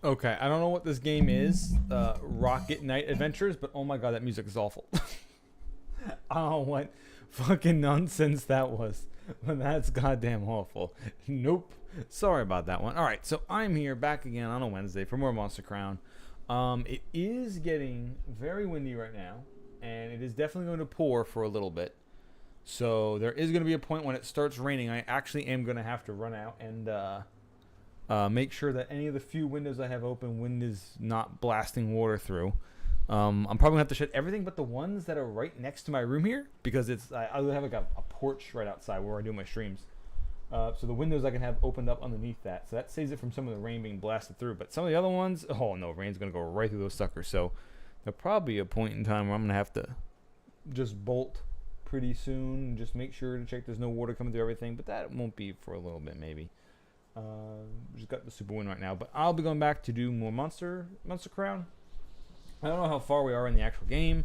Okay, I don't know what this game is, Rocket Knight Adventures, but oh my god, that music is awful. I don't know what fucking nonsense that was, but that's goddamn awful. Nope. Sorry about that one. Alright, so I'm here back again on a Wednesday for more Monster Crown. It is getting very windy right now, and it is definitely going to pour for a little bit. So there is going to be a point when it starts raining. I actually am going to have to run out and make sure that any of the few windows I have open, wind is not blasting water through. I'm probably going to have to shut everything but the ones that are right next to my room here, because I have like a porch right outside where I do my streams. So the windows I can have opened up underneath that. So that saves it from some of the rain being blasted through. But some of the other ones, oh no, rain's going to go right through those suckers. So there'll probably be a point in time where I'm going to have to just bolt pretty soon and just make sure to check there's no water coming through everything. But that won't be for a little bit maybe. Just got the super wind right now. But I'll be going back to do more Monster Crown. I don't know how far we are in the actual game.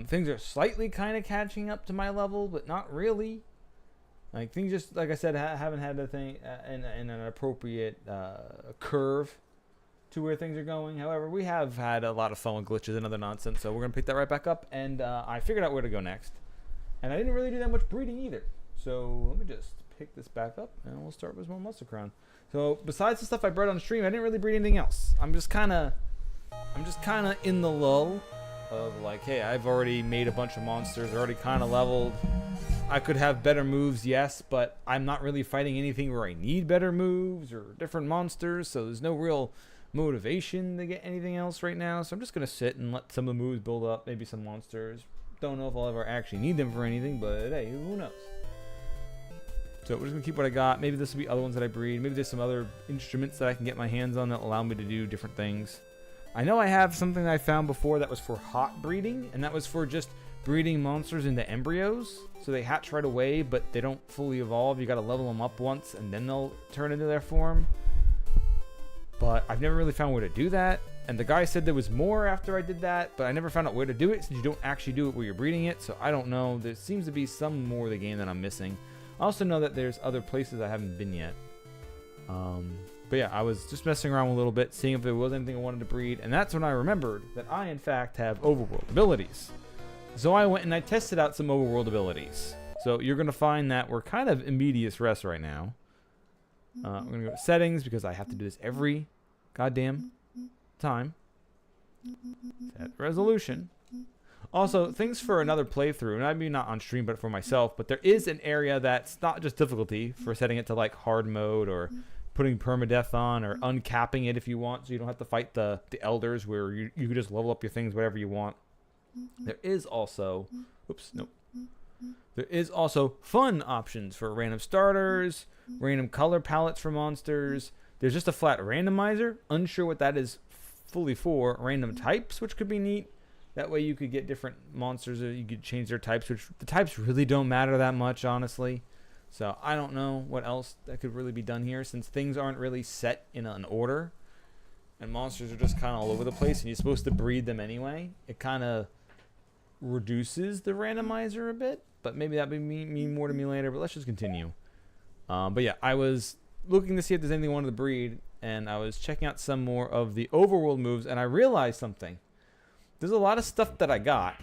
Things are slightly kind of catching up to my level, but not really. Like things just, like I said, haven't had the thing in an appropriate curve to where things are going. However, we have had a lot of fun with glitches and other nonsense, so we're going to pick that right back up. And I figured out where to go next. And I didn't really do that much breeding either. So let me just pick this back up, and we'll start with more Monster Crown. So besides the stuff I bred on stream, I didn't really breed anything else. I'm just kind of in the lull of like, hey, I've already made a bunch of monsters, they're already kind of leveled. I could have better moves, yes, but I'm not really fighting anything where I need better moves or different monsters, so there's no real motivation to get anything else right now. So I'm just going to sit and let some of the moves build up, maybe some monsters. Don't know if I'll ever actually need them for anything, but hey, who knows? So we're just going to keep what I got. Maybe this will be other ones that I breed. Maybe there's some other instruments that I can get my hands on that allow me to do different things. I know I have something that I found before that was for hot breeding, and that was for just breeding monsters into embryos. So they hatch right away, but they don't fully evolve. You got to level them up once, and then they'll turn into their form. But I've never really found where to do that. And the guy said there was more after I did that, but I never found out where to do it since you don't actually do it where you're breeding it. So I don't know. There seems to be some more of the game that I'm missing. I also know that there's other places I haven't been yet. But yeah, I was just messing around a little bit, seeing if there was anything I wanted to breed. And that's when I remembered that I, in fact, have overworld abilities. So I went and I tested out some overworld abilities. So you're going to find that we're kind of in medias res right now. We're going to go to settings because I have to do this every goddamn time. Set resolution. Also, things for another playthrough, and I mean not on stream, but for myself, but there is an area that's not just difficulty for setting it to like hard mode or putting permadeath on or uncapping it if you want, so you don't have to fight the elders where you can just level up your things whatever you want. There is also, oops, nope. There is also fun options for random starters, random color palettes for monsters. There's just a flat randomizer, unsure what that is fully for. Random types, which could be neat. That way you could get different monsters, or you could change their types, which the types really don't matter that much, honestly. So I don't know what else that could really be done here, since things aren't really set in an order. And monsters are just kind of all over the place, and you're supposed to breed them anyway. It kind of reduces the randomizer a bit, but maybe that would mean more to me later, but let's just continue. But yeah, I was looking to see if there's anything I wanted to breed, and I was checking out some more of the overworld moves, and I realized something. There's a lot of stuff that I got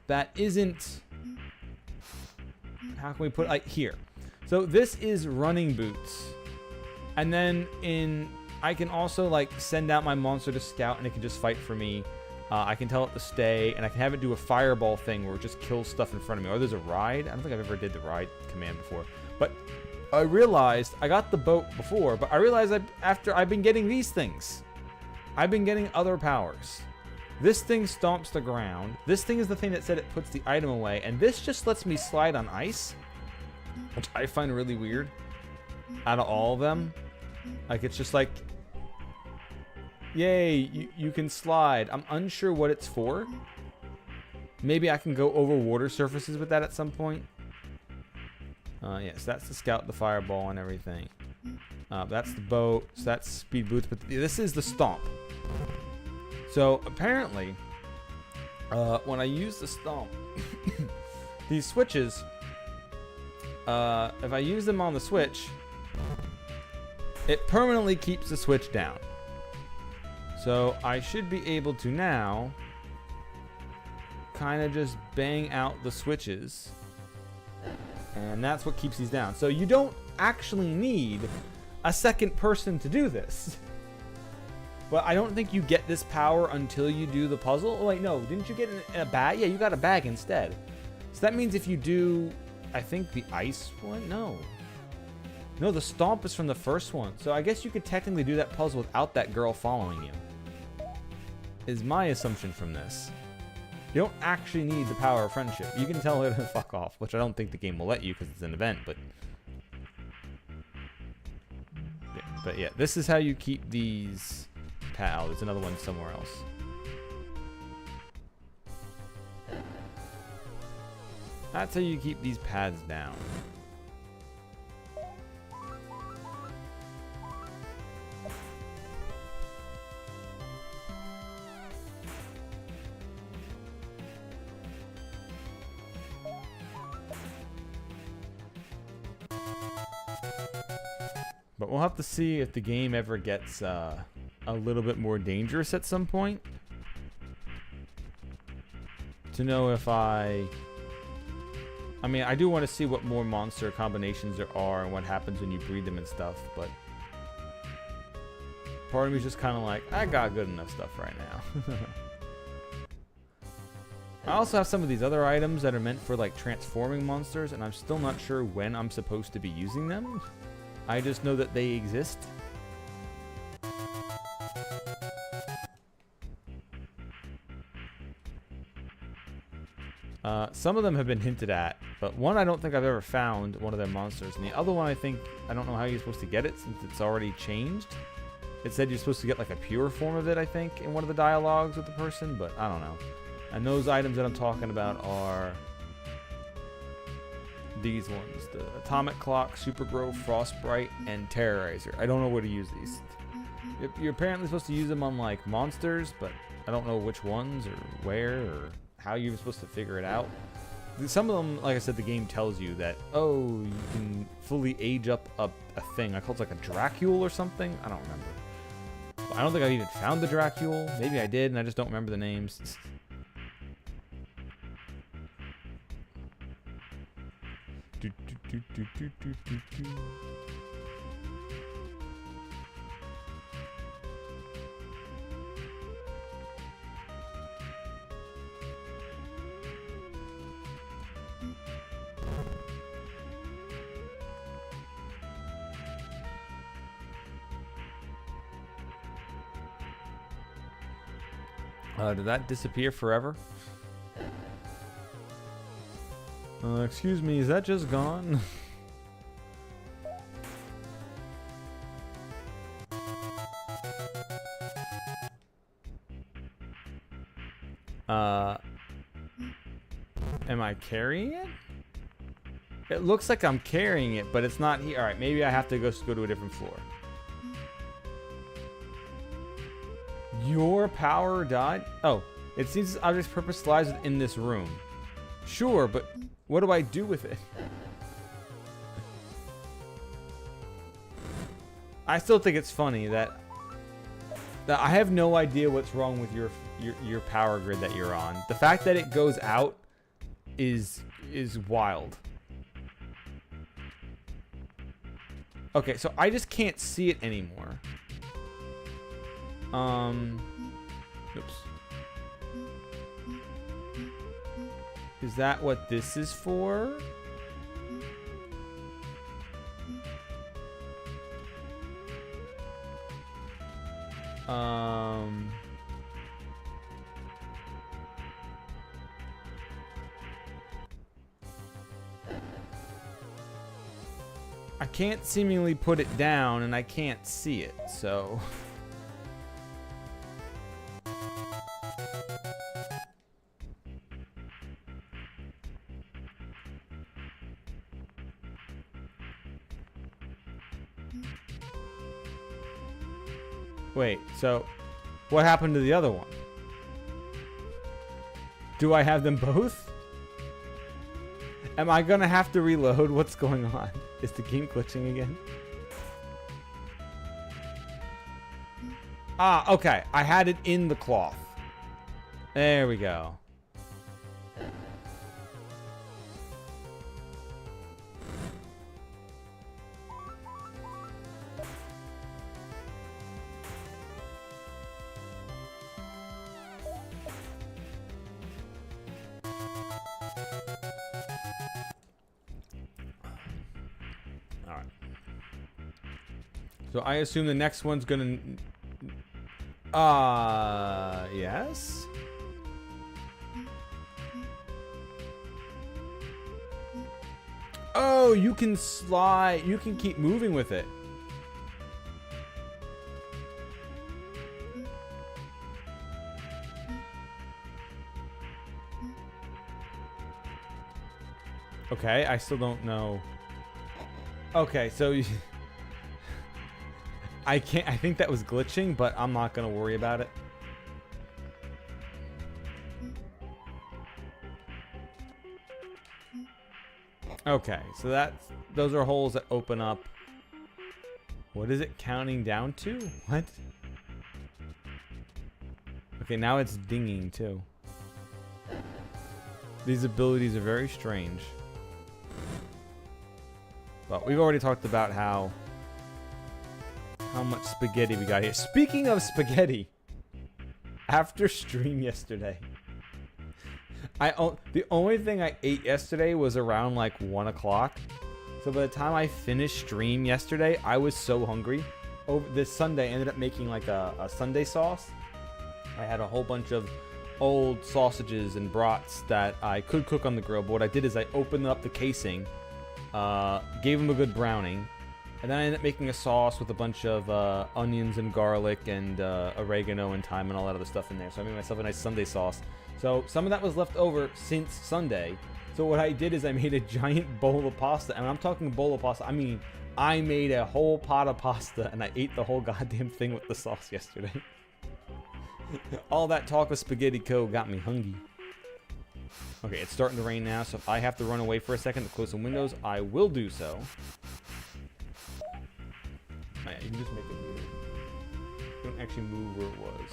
that isn't, how can we put it, like here. So this is running boots, and then I can also like send out my monster to scout and it can just fight for me. I can tell it to stay, and I can have it do a fireball thing where it just kills stuff in front of me. Or there's a ride. I don't think I've ever did the ride command before. But I realized, I got the boat before, but I realized after I've been getting these things. I've been getting other powers. This thing stomps the ground. This thing is the thing that said it puts the item away. And this just lets me slide on ice, which I find really weird out of all of them. Like, it's just like, yay, you can slide. I'm unsure what it's for. Maybe I can go over water surfaces with that at some point. Yes, that's the scout, the fireball, and everything. That's the boat. So that's speed boots. But this is the stomp. So apparently, when I use the stomp, these switches, if I use them on the switch, it permanently keeps the switch down. So I should be able to now kind of just bang out the switches. And that's what keeps these down. So you don't actually need a second person to do this. But I don't think you get this power until you do the puzzle. Oh, wait, no. Didn't you get a bag? Yeah, you got a bag instead. So that means if you do, I think, the ice one? No. No, the stomp is from the first one. So I guess you could technically do that puzzle without that girl following you. Is my assumption from this. You don't actually need the power of friendship. You can tell her to fuck off, which I don't think the game will let you because it's an event, but... yeah, this is how you keep these... Oh, there's another one somewhere else. That's how you keep these pads down. But we'll have to see if the game ever gets a little bit more dangerous at some point. To know if I mean, I do want to see what more monster combinations there are and what happens when you breed them and stuff, but part of me is just kind of like, I got good enough stuff right now. I also have some of these other items that are meant for like transforming monsters, and I'm still not sure when I'm supposed to be using them. I just know that they exist. Some of them have been hinted at, but one I don't think I've ever found one of their monsters, and the other one I think, I don't know how you're supposed to get it since it's already changed. It said you're supposed to get like a pure form of it, I think, in one of the dialogues with the person, but I don't know. And those items that I'm talking about are these ones: the Atomic Clock, Super Grow, Frostbite, and Terrorizer. I don't know where to use these. You're apparently supposed to use them on like monsters, but I don't know which ones or where or how you're supposed to figure it out. Some of them, like I said, the game tells you that, oh, you can fully age up a thing. I call it like a Dracule or something. I don't remember. I don't think I even found the Dracule. Maybe I did, and I just don't remember the names. Did that disappear forever? Excuse me, is that just gone? Am I carrying it? It looks like I'm carrying it, but it's not here. Alright, maybe I have to go to a different floor. Your power died? Oh, it seems this object's purpose lies within this room. Sure, but what do I do with it? I still think it's funny that I have no idea what's wrong with your power grid that you're on. The fact that it goes out is wild. Okay, so I just can't see it anymore. Oops. Is that what this is for? I can't seemingly put it down, and I can't see it, so... Wait, so what happened to the other one? Do I have them both? Am I gonna have to reload? What's going on? Is the game glitching again? Ah, okay. I had it in the cloth. There we go. Alright. So I assume the next one's gonna... yes? Oh, you can slide. You can keep moving with it. Okay, I still don't know. Okay, so... I can't... I think that was glitching, but I'm not gonna worry about it. Okay, so that's... Those are holes that open up. What is it counting down to? What? Okay, now it's dinging, too. These abilities are very strange. But we've already talked about how much spaghetti we got here. Speaking of spaghetti, after stream yesterday, the only thing I ate yesterday was around like 1 o'clock. So by the time I finished stream yesterday, I was so hungry. Over this Sunday, I ended up making like a Sunday sauce. I had a whole bunch of old sausages and brats that I could cook on the grill. But what I did is I opened up the casing, gave them a good browning, and then I ended up making a sauce with a bunch of onions and garlic and oregano and thyme and all that other stuff in there. So I made myself a nice Sunday sauce. So some of that was left over since Sunday. So what I did is I made a giant bowl of pasta. And when I'm talking bowl of pasta, I mean I made a whole pot of pasta and I ate the whole goddamn thing with the sauce yesterday. All that talk of spaghetti co got me hungry. Okay, it's starting to rain now, so if I have to run away for a second to close some windows, I will do so. Oh, yeah, you can just make it weird. You don't actually move where it was.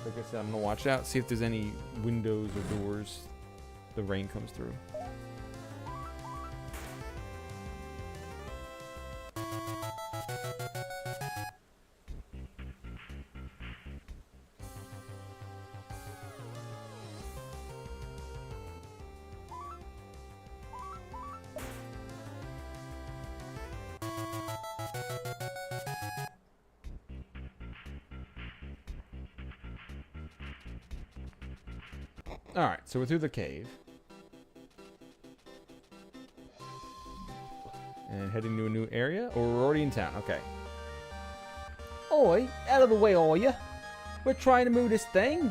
Like I said, I'm gonna watch out, see if there's any windows or doors the rain comes through. Alright, so we're through the cave. And heading to a new area? Or we're already in town, okay. Oi, out of the way, are ya? We're trying to move this thing.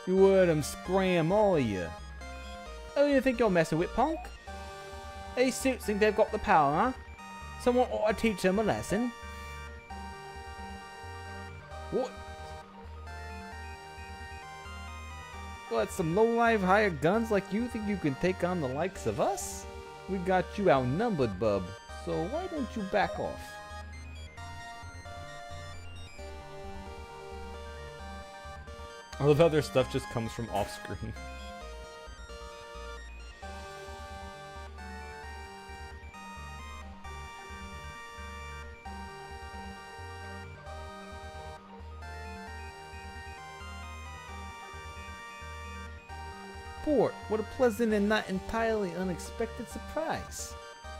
You heard him scram, are ya? Oh, you think you're messing with, punk? These suits think they've got the power, huh? Someone ought to teach them a lesson. What? What, some low-life hired guns like you think you can take on the likes of us? We got you outnumbered, bub. So why don't you back off? I love how their stuff just comes from off-screen. Port, what a pleasant and not entirely unexpected surprise.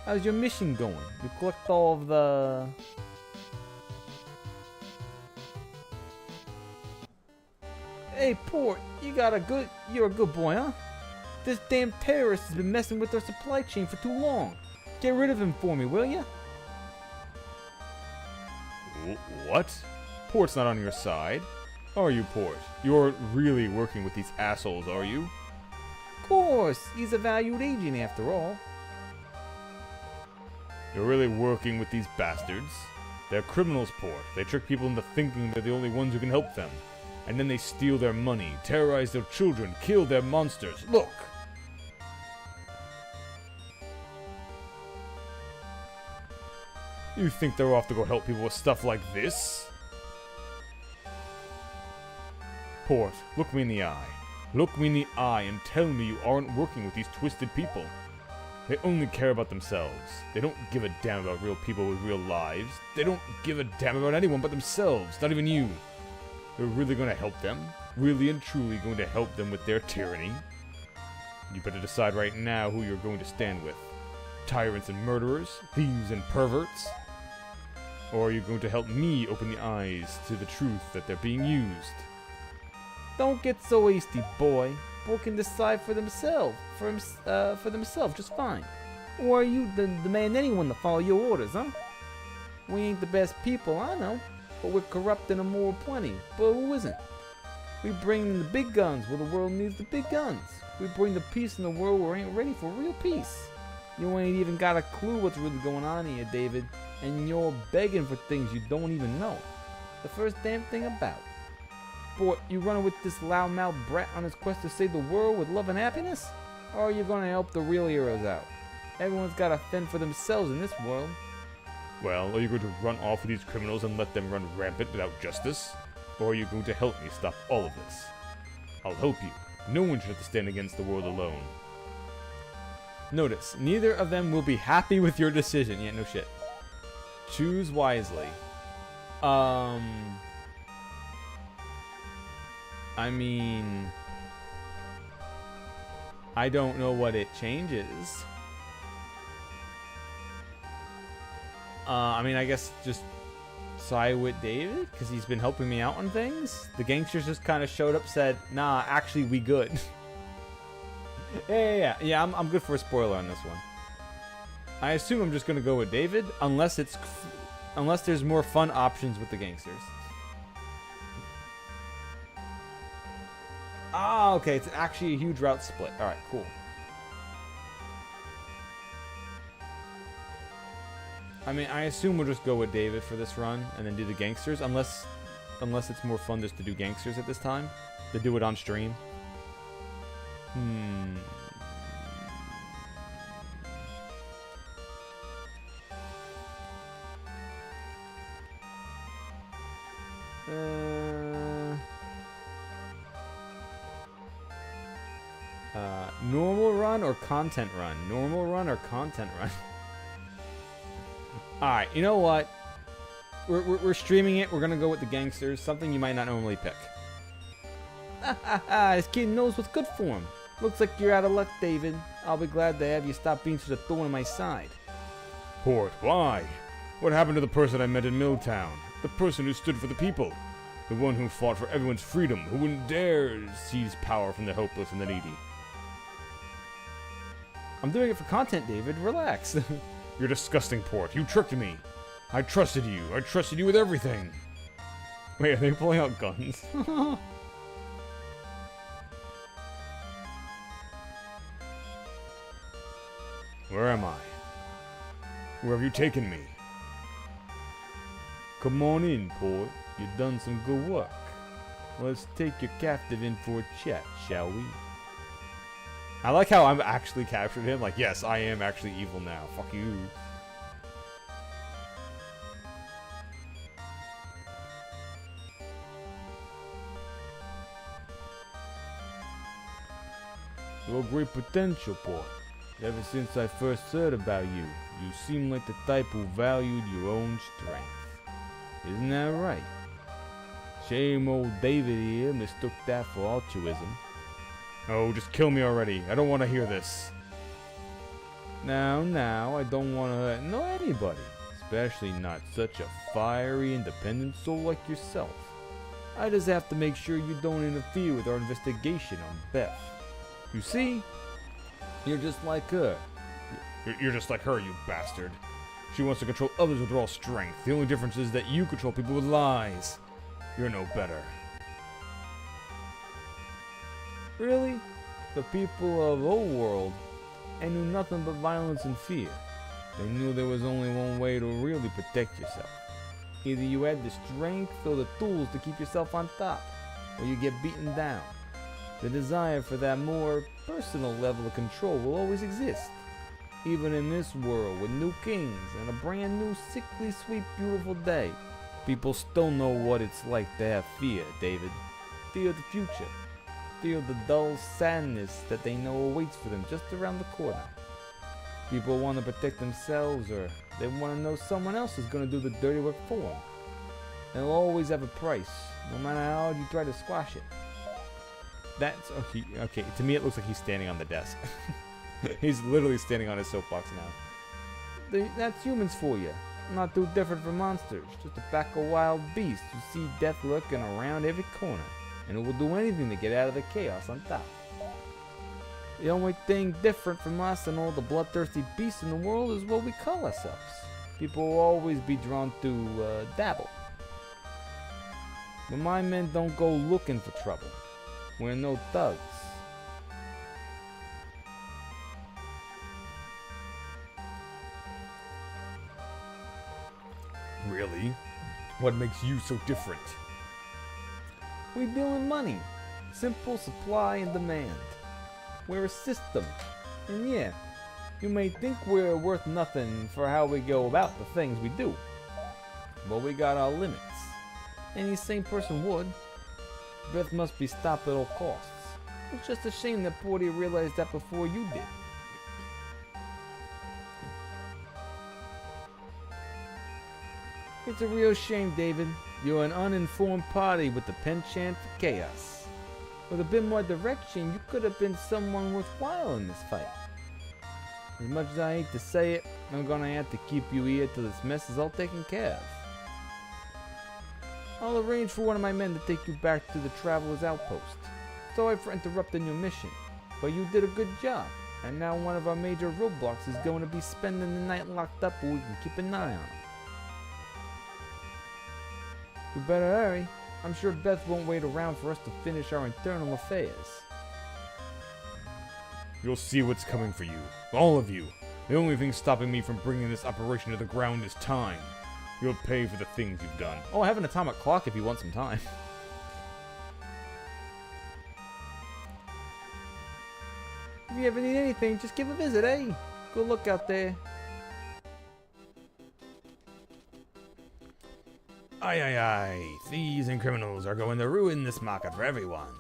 How's your mission going? You collect all of the... Hey, Port, you're a good boy, huh? This damn terrorist has been messing with our supply chain for too long. Get rid of him for me, will ya? What? Port's not on your side. Are you, Port? You're really working with these assholes, are you? Of course, he's a valued agent after all. You're really working with these bastards? They're criminals, Port. They trick people into thinking they're the only ones who can help them. And then they steal their money, terrorize their children, kill their monsters. Look! You think they're off to go help people with stuff like this? Port, look me in the eye. Look me in the eye and tell me you aren't working with these twisted people. They only care about themselves. They don't give a damn about real people with real lives. They don't give a damn about anyone but themselves, not even you. They're really going to help them? Really and truly going to help them with their tyranny? You better decide right now who you're going to stand with. Tyrants and murderers, thieves and perverts? Or are you going to help me open the eyes to the truth that they're being used? Don't get so hasty, boy. Boy can decide for themselves, just fine. Or are you demand anyone to follow your orders, huh? We ain't the best people, I know, but we're corrupt and immoral plenty. But who isn't? We bring the big guns where the world needs the big guns. We bring the peace in the world where we ain't ready for real peace. You ain't even got a clue what's really going on here, David, and you're begging for things you don't even know. The first damn thing about. Boy, you running with this loudmouth brat on his quest to save the world with love and happiness? Or are you gonna help the real heroes out? Everyone's gotta fend for themselves in this world. Well, are you going to run off with these criminals and let them run rampant without justice? Or are you going to help me stop all of this? I'll help you. No one should have to stand against the world alone. Notice, neither of them will be happy with your decision. Yeah, no shit. Choose wisely. I mean, I don't know what it changes. I mean, I guess just side with David, because he's been helping me out on things. The gangsters just kind of showed up, said, nah, actually, we good. Yeah, I'm good for a spoiler on this one. I assume I'm just going to go with David, unless there's more fun options with the gangsters. Ah, okay, it's actually a huge route split. Alright, cool. I mean, I assume we'll just go with David for this run, and then do the gangsters, unless it's more fun just to do gangsters at this time. To do it on stream. Normal run or content run? Normal run or content run? Alright, you know what? We're streaming it. We're gonna go with the gangsters. Something you might not normally pick. This kid knows what's good for him. Looks like you're out of luck, David. I'll be glad to have you stop being such a thorn in my side. Port, why? What happened to the person I met in Milltown? The person who stood for the people? The one who fought for everyone's freedom, who wouldn't dare seize power from the helpless and the needy. I'm doing it for content, David. Relax. You're disgusting, Port. You tricked me. I trusted you. I trusted you with everything. Wait, are they pulling out guns? Where am I? Where have you taken me? Come on in, Port. You've done some good work. Let's take your captive in for a chat, shall we? I like how I'm actually captured him. Like, yes, I am actually evil now. Fuck you. Your great potential, Port. Ever since I first heard about you, you seem like the type who valued your own strength. Isn't that right? Shame old David here mistook that for altruism. Oh, just kill me already. I don't want to hear this. Now, I don't want to hurt no anybody. Especially not such a fiery, independent soul like yourself. I just have to make sure you don't interfere with our investigation on Beth. You see? You're just like her. You're just like her, you bastard. She wants to control others with raw strength. The only difference is that you control people with lies. You're no better. Really? The people of overworld, and knew nothing but violence and fear. They knew there was only one way to really protect yourself. Either you had the strength or the tools to keep yourself on top, or you get beaten down. The desire for that more personal level of control will always exist. Even in this world with new kings and a brand new sickly sweet beautiful day, people still know what it's like to have fear, David. Fear the future. Fear the dull sadness that they know awaits for them just around the corner. People want to protect themselves, or they want to know someone else is going to do the dirty work for them. They'll always have a price, no matter how hard you try to squash it. That's okay. To me, it looks like he's standing on the desk. He's literally standing on his soapbox now. That's humans for you. Not too different from monsters. Just a pack of wild beasts who see death lurking around every corner, and who will do anything to get out of the chaos on top. The only thing different from us and all the bloodthirsty beasts in the world is what we call ourselves. People will always be drawn to dabble. But my men don't go looking for trouble. We're no thugs. Really? What makes you so different? We deal in money. Simple supply and demand. We're a system. And yeah, you may think we're worth nothing for how we go about the things we do. But we got our limits. Any sane person would. Death must be stopped at all costs. It's just a shame that Porty realized that before you did. It's a real shame, David. You're an uninformed party with the penchant for chaos. With a bit more direction, you could have been someone worthwhile in this fight. As much as I hate to say it, I'm gonna have to keep you here till this mess is all taken care of. I'll arrange for one of my men to take you back to the Traveler's Outpost. Sorry for interrupting your mission, but you did a good job. And now one of our major roadblocks is going to be spending the night locked up where we can keep an eye on him. We better hurry. I'm sure Beth won't wait around for us to finish our internal affairs. You'll see what's coming for you. All of you. The only thing stopping me from bringing this operation to the ground is time. You'll pay for the things you've done. Oh, I have an atomic clock if you want some time. If you ever need anything, just give a visit, eh? Good luck out there. Aye, aye, aye. Thieves and criminals are going to ruin this market for everyone.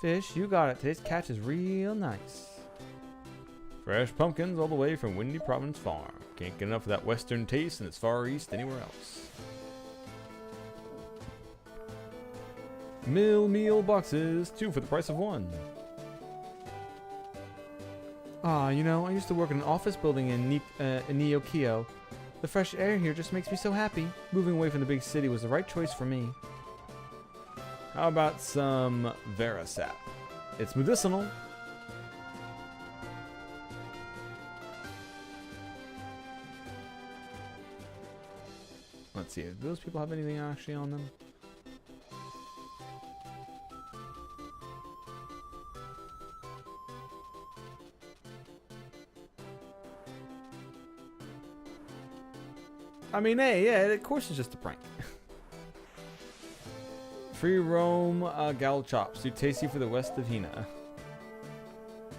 Fish, you got it. Today's catch is real nice. Fresh pumpkins all the way from Windy Province Farm. Can't get enough of that western taste in its far east anywhere else. Meal boxes, 2 for the price of 1. Ah, you know, I used to work in an office building in Neokio. The fresh air here just makes me so happy. Moving away from the big city was the right choice for me. How about some Verisap? It's medicinal. Let's see, do those people have anything actually on them? I mean, hey, yeah, of course it's just a prank. Free roam gal chops, too tasty for the west of Hina.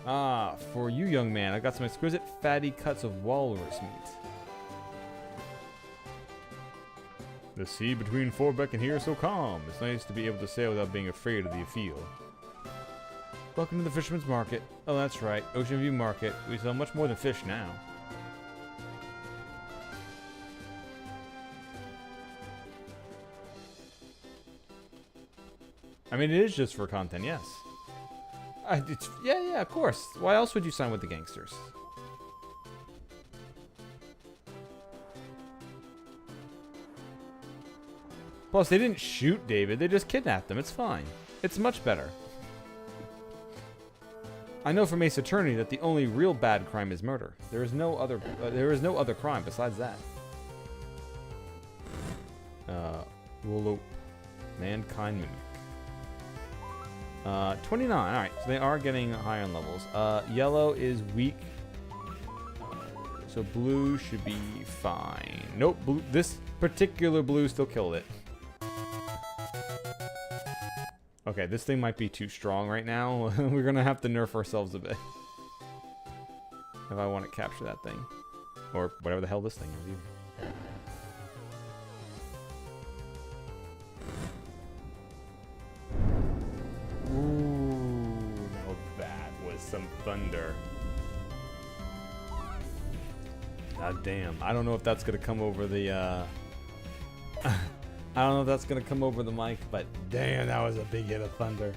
Ah, for you, young man, I got some exquisite fatty cuts of walrus meat. The sea between Forbeck and here is so calm. It's nice to be able to sail without being afraid of the Afiel. Welcome to the Fisherman's Market. Oh, that's right, Ocean View Market. We sell much more than fish now. I mean, it is just for content, yes. Yeah, of course. Why else would you sign with the gangsters? Plus, they didn't shoot David. They just kidnapped him. It's fine. It's much better. I know from Ace Attorney that the only real bad crime is murder. There is no other crime besides that. Wolope. Mankind Mimic. 29. Alright, so they are getting higher in levels. Yellow is weak. So blue should be fine. Nope, blue, this particular blue still killed it. Okay, this thing might be too strong right now. We're gonna have to nerf ourselves a bit. if I want to capture that thing. Or whatever the hell this thing is even. Ooh, now that was some thunder. God damn. I don't know if that's gonna come over the I don't know if that's gonna come over the mic, but damn, that was a big hit of thunder.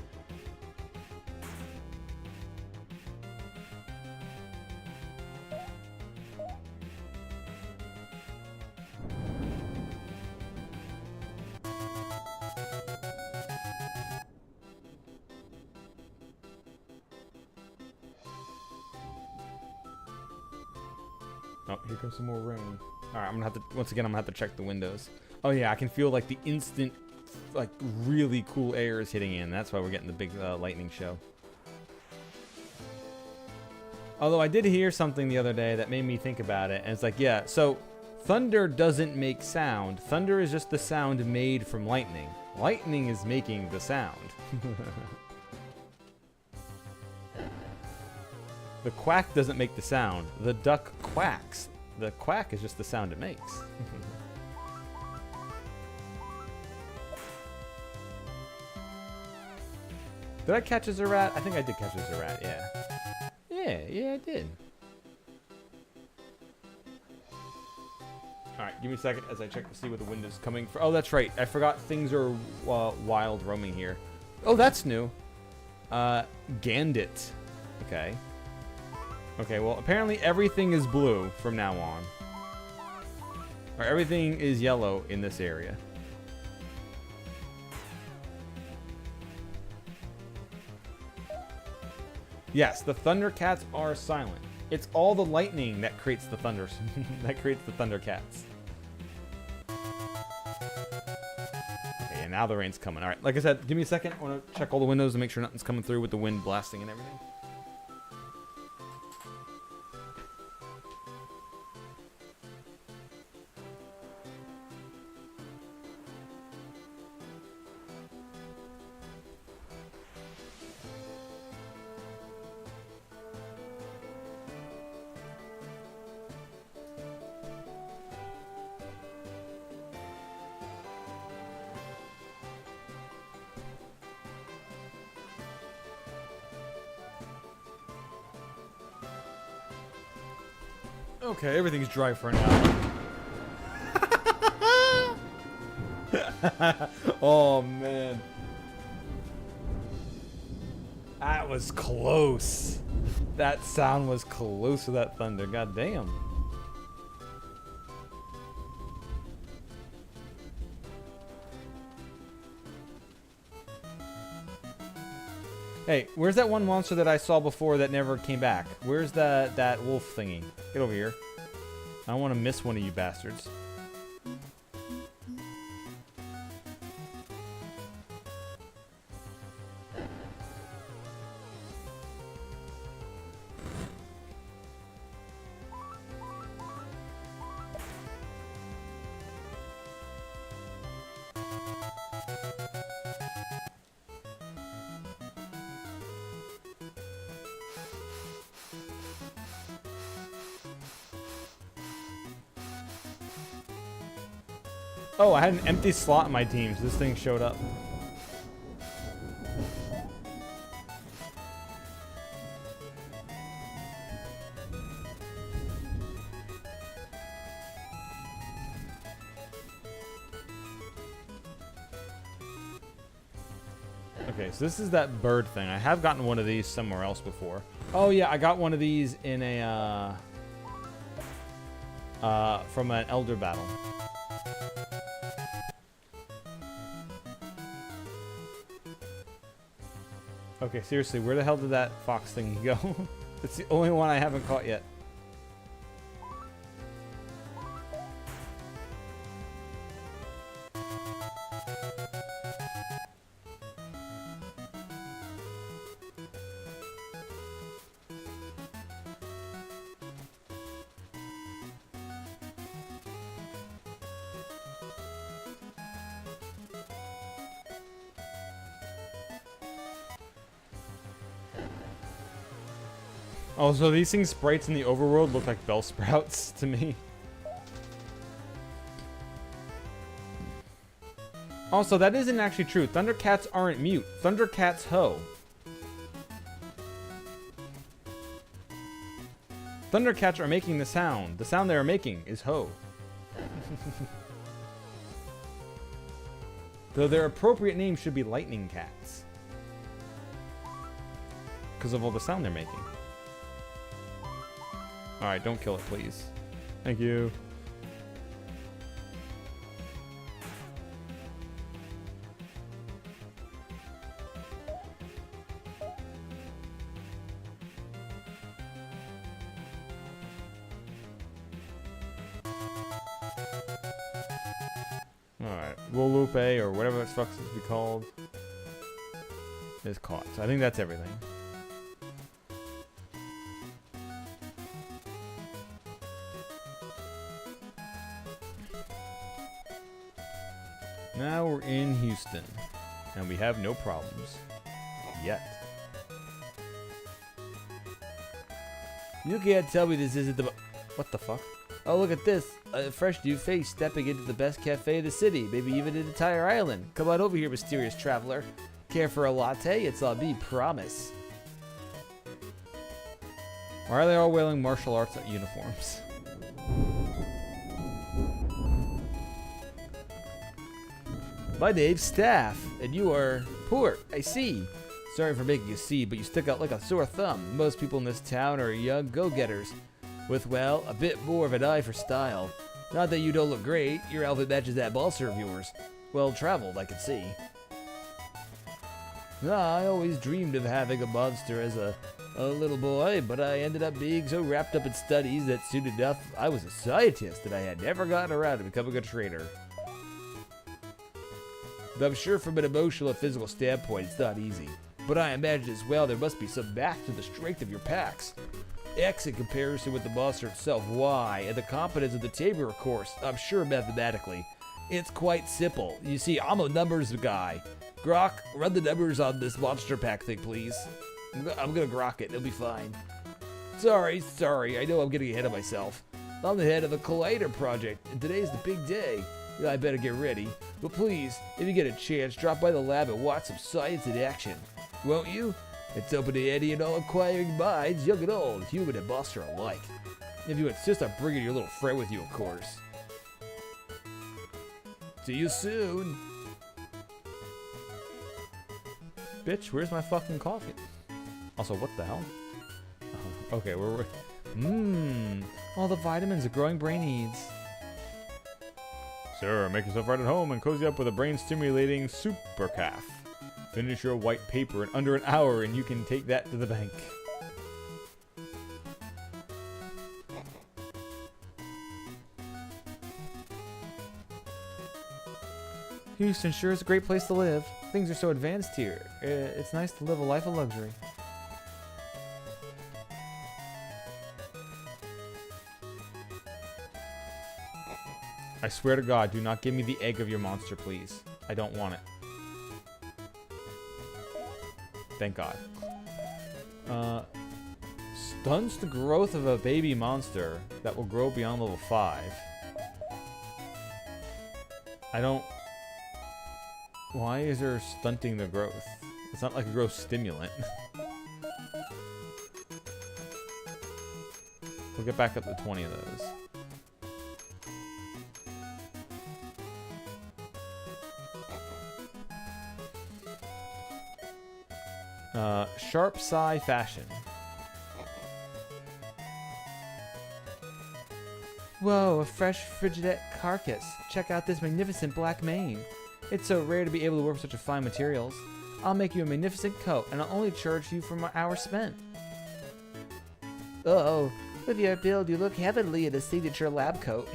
Oh, here comes some more rain. All right, I'm gonna have to, once again, I'm gonna have to check the windows. Oh yeah, I can feel like the instant, like really cool air is hitting in. That's why we're getting the big lightning show. Although I did hear something the other day that made me think about it, and it's like, yeah, so thunder doesn't make sound. Thunder is just the sound made from lightning. Lightning is making the sound. The quack doesn't make the sound. The duck quacks. The quack is just the sound it makes. Did I catch a Zerat? I think I did catch a Zerat, yeah. Yeah, I did. Alright, give me a second as I check to see where the wind is coming from. Oh, that's right. I forgot things are wild roaming here. Oh, that's new. Gandit. Okay. Okay, well, apparently everything is blue from now on. Or everything is yellow in this area. Yes, the Thundercats are silent. It's all the lightning that creates the thunders, that creates the Thundercats. Okay, and now the rain's coming. All right, like I said, give me a second. I want to check all the windows and make sure nothing's coming through with the wind blasting and everything. Okay, everything's dry for now. Oh, man. That was close. That sound was close to that thunder. God damn. Hey, where's that one monster that I saw before that never came back? Where's that wolf thingy? Get over here. I don't want to miss one of you bastards. Oh, I had an empty slot in my team, so this thing showed up. Okay, so this is that bird thing. I have gotten one of these somewhere else before. Oh yeah, I got one of these in a from an elder battle. Okay, seriously, where the hell did that fox thing go? It's the only one I haven't caught yet. Oh, so these things sprites in the overworld look like bell sprouts to me. Also, that isn't actually true. Thundercats aren't mute. Thundercats ho. Thundercats are making the sound. The sound they are making is ho. Though their appropriate name should be lightning cats. Because of all the sound they're making. Alright, don't kill it, please. Thank you. Alright, Wolupe, or whatever the fuck's supposed to be called, is caught. So I think that's everything. Now we're in Houston, and we have no problems. Yet. You can't tell me this isn't the... What the fuck? Oh, look at this. A fresh new face stepping into the best cafe in the city, maybe even an entire island. Come on over here, mysterious traveler. Care for a latte? It's on me, promise. Why are they all wearing martial arts uniforms? My name's Staff, and you are Port, I see. Sorry for making you see, but you stick out like a sore thumb. Most people in this town are young go-getters with, well, a bit more of an eye for style. Not that you don't look great, your outfit matches that bolster of yours. Well traveled, I can see. I always dreamed of having a monster as a little boy, but I ended up being so wrapped up in studies that soon enough I was a scientist and I had never gotten around to becoming a trader. I'm sure from an emotional and physical standpoint it's not easy, but I imagine as well there must be some math to the strength of your packs. X in comparison with the monster itself, Y, and the competence of the tamer, of course, I'm sure mathematically. It's quite simple. You see, I'm a numbers guy. Grok, run the numbers on this monster pack thing, please. I'm gonna grok it, it'll be fine. Sorry, I know I'm getting ahead of myself. I'm the head of the Collider project, and today's the big day. I better get ready. But please, if you get a chance, drop by the lab and watch some science in action. Won't you? It's open to any and all inquiring minds, young and old, human and monster alike. If you insist on bringing your little friend with you, of course. See you soon. Bitch, where's my fucking coffee? Also, what the hell? Okay, we're... all the vitamins a growing brain needs. Sir, make yourself right at home and cozy up with a brain-stimulating super calf. Finish your white paper in under an hour and you can take that to the bank. Houston sure is a great place to live. Things are so advanced here. It's nice to live a life of luxury. I swear to God, do not give me the egg of your monster, please. I don't want it. Thank God. Stunts the growth of a baby monster that will grow beyond level 5. I don't... Why is there stunting the growth? It's not like a growth stimulant. We'll get back up to 20 of those. Sharp Sai Fashion. Whoa, a fresh frigidette carcass. Check out this magnificent black mane. It's so rare to be able to work with such a fine materials. I'll make you a magnificent coat, and I'll only charge you for my hour spent. Uh-oh, with your build, you look heavenly in a signature lab coat.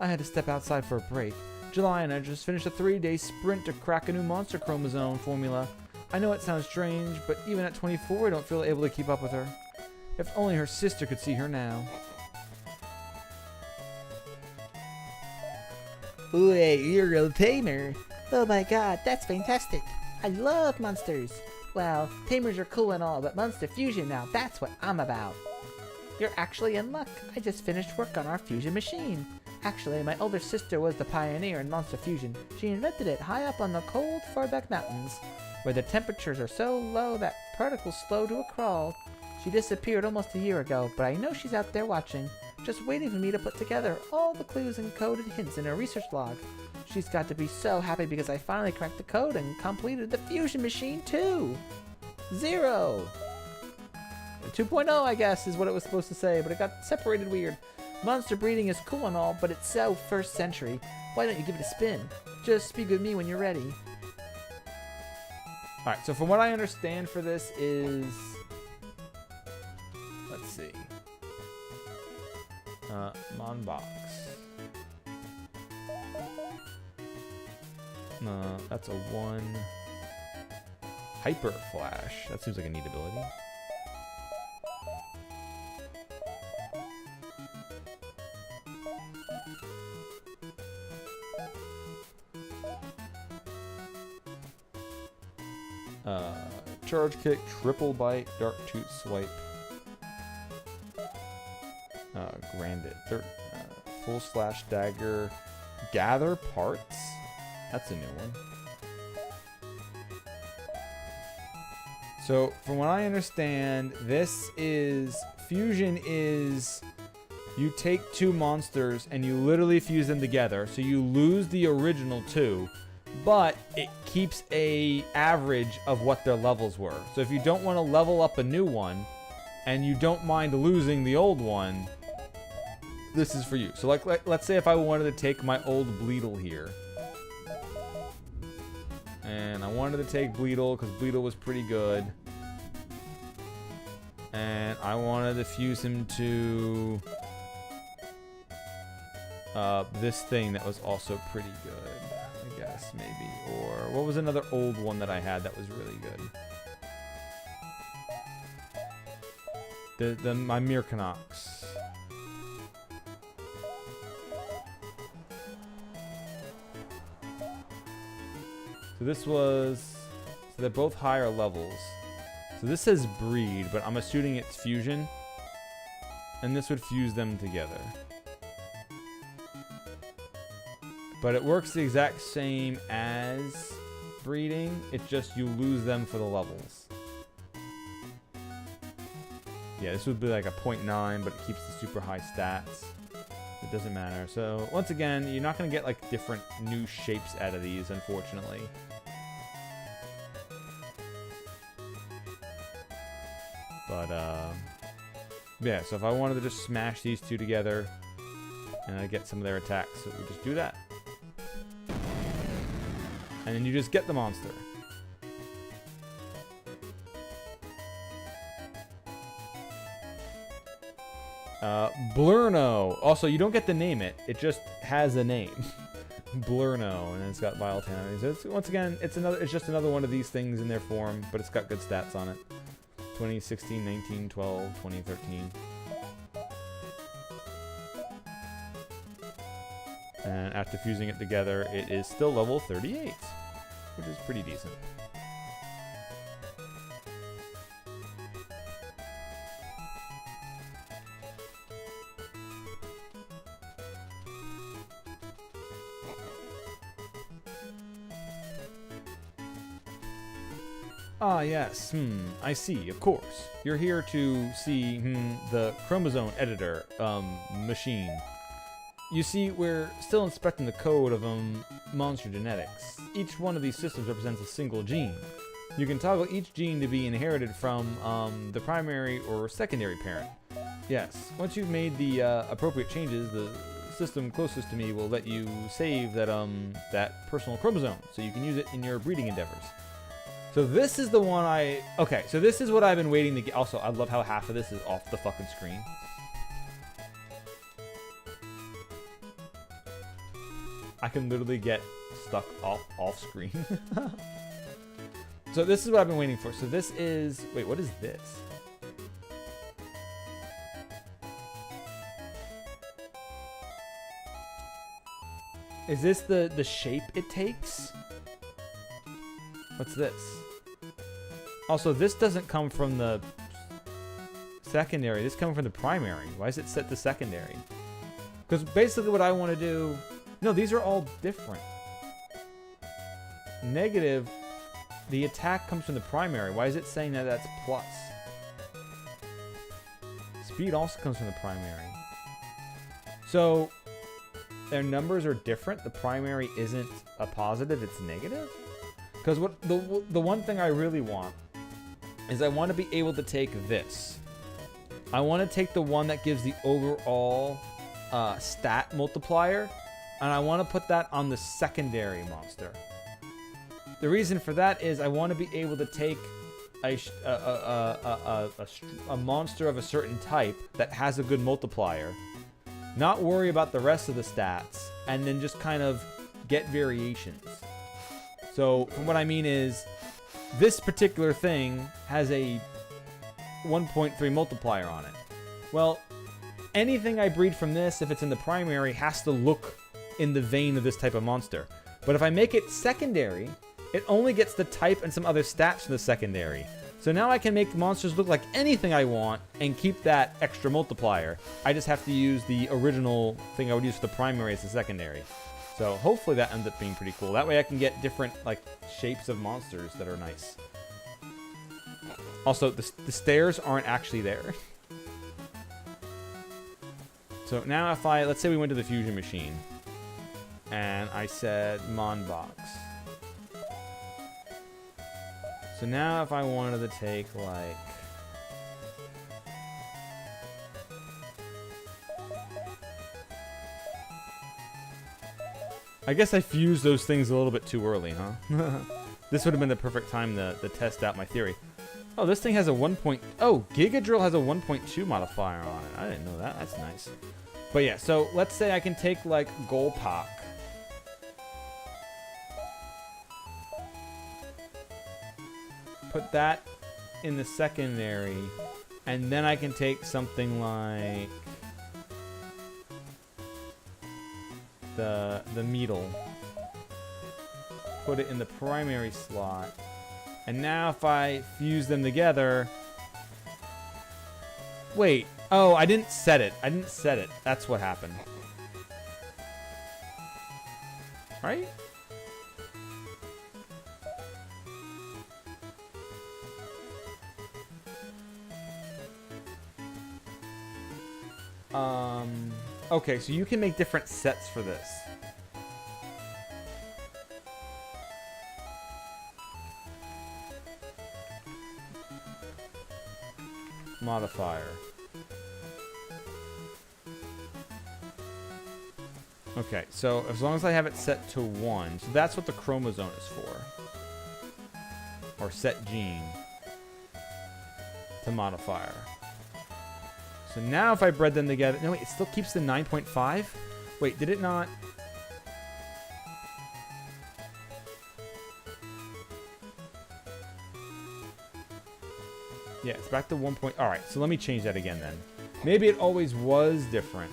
I had to step outside for a break. July and I just finished a 3-day sprint to crack a new monster chromosome formula. I know it sounds strange, but even at 24 I don't feel able to keep up with her. If only her sister could see her now. Wait, you're a tamer? Oh my god, that's fantastic. I love monsters. Well, tamers are cool and all, but monster fusion now, that's what I'm about. You're actually in luck. I just finished work on our fusion machine. Actually, my older sister was the pioneer in monster fusion. She invented it high up on the cold Farbeck Mountains, where the temperatures are so low that particles slow to a crawl. She disappeared almost a year ago, but I know she's out there watching, just waiting for me to put together all the clues and coded hints in her research log. She's got to be so happy because I finally cracked the code and completed the fusion machine too. 0. 2.0, I guess, is what it was supposed to say, but it got separated weird. Monster breeding is cool and all, but it's so first century. Why don't you give it a spin? Just speak with me when you're ready. Alright, so from what I understand for this is... Let's see. Monbox. No, that's a 1. Hyper Flash. That seems like a neat ability. Charge Kick, Triple Bite, Dark Toot Swipe. Grandit. Full Slash Dagger. Gather Parts? That's a new one. So, from what I understand, this is... Fusion is... You take 2 monsters and you literally fuse them together. So you lose the original 2, but it keeps a average of what their levels were. So if you don't want to level up a new one, and you don't mind losing the old one, this is for you. So like let's say if I wanted to take my old Bleedle here, and I wanted to take Bleedle because Bleedle was pretty good, and I wanted to fuse him to this thing that was also pretty good, I guess, maybe. Or what was another old one that I had that was really good? My Mirkanox. So this was... So they're both higher levels. So this says breed, but I'm assuming it's fusion. And this would fuse them together. But it works the exact same as breeding. It's just you lose them for the levels. Yeah, this would be like a 0.9, but it keeps the super high stats. It doesn't matter. So, once again, you're not going to get like different new shapes out of these, unfortunately. But, yeah, so if I wanted to just smash these two together and I get some of their attacks, so we just do that. And then you just get the monster. Blurno. Also, you don't get to name it. It just has a name. Blurno, and it's got Vile Tanning. So it's, once again, it's just another one of these things in their form, but it's got good stats on it. 2016, 19, 12, 2013. And after fusing it together, it is still level 38, which is pretty decent. Ah, yes. I see, of course. You're here to see, the chromosome editor, machine. You see, we're still inspecting the code of, monster genetics. Each one of these systems represents a single gene. You can toggle each gene to be inherited from, the primary or secondary parent. Yes, once you've made the, appropriate changes, the system closest to me will let you save that, that personal chromosome, so you can use it in your breeding endeavors. So this is the one okay, so this is what I've been waiting to get. Also, I love how half of this is off the fucking screen. I can literally get stuck off screen. So this is what I've been waiting for. So this is, wait, what is this? Is this the shape it takes? What's this? Also, this doesn't come from the secondary. This comes from the primary. Why is it set to secondary? Because basically what I want to do... No, these are all different. Negative, the attack comes from the primary. Why is it saying that that's plus? Speed also comes from the primary. So, their numbers are different. The primary isn't a positive, it's negative? Because what the one thing I really want is I want to be able to take this. I want to take the one that gives the overall stat multiplier, and I want to put that on the secondary monster. The reason for that is I want to be able to take a monster of a certain type that has a good multiplier, not worry about the rest of the stats, and then just kind of get variations. So what I mean is, this particular thing has a 1.3 multiplier on it. Well, anything I breed from this, if it's in the primary, has to look in the vein of this type of monster. But if I make it secondary, it only gets the type and some other stats from the secondary. So now I can make monsters look like anything I want and keep that extra multiplier. I just have to use the original thing I would use for the primary as the secondary. So hopefully that ends up being pretty cool. That way I can get different like shapes of monsters that are nice. Also, the stairs aren't actually there. So now if let's say we went to the fusion machine and I said Monbox. So now if I wanted to take like, I guess I fused those things a little bit too early, huh? This would have been the perfect time to test out my theory. Oh, this thing has a 1. Oh, Giga Drill has a 1.2 modifier on it. I didn't know that. That's nice. But yeah, so let's say I can take like Golpak. Put that in the secondary, and then I can take something like the Meadle. Put it in the primary slot. And now if I fuse them together... Wait. Oh, I didn't set it. I didn't set it. That's what happened. Right? Okay, so you can make different sets for this. Modifier. Okay, so as long as I have it set to 1, so that's what the chromosome is for. Or set gene to modifier. So now if I bred them together... No, wait, it still keeps the 9.5? Wait, did it not... Yeah, it's back to 1. Alright, so let me change that again then. Maybe it always was different.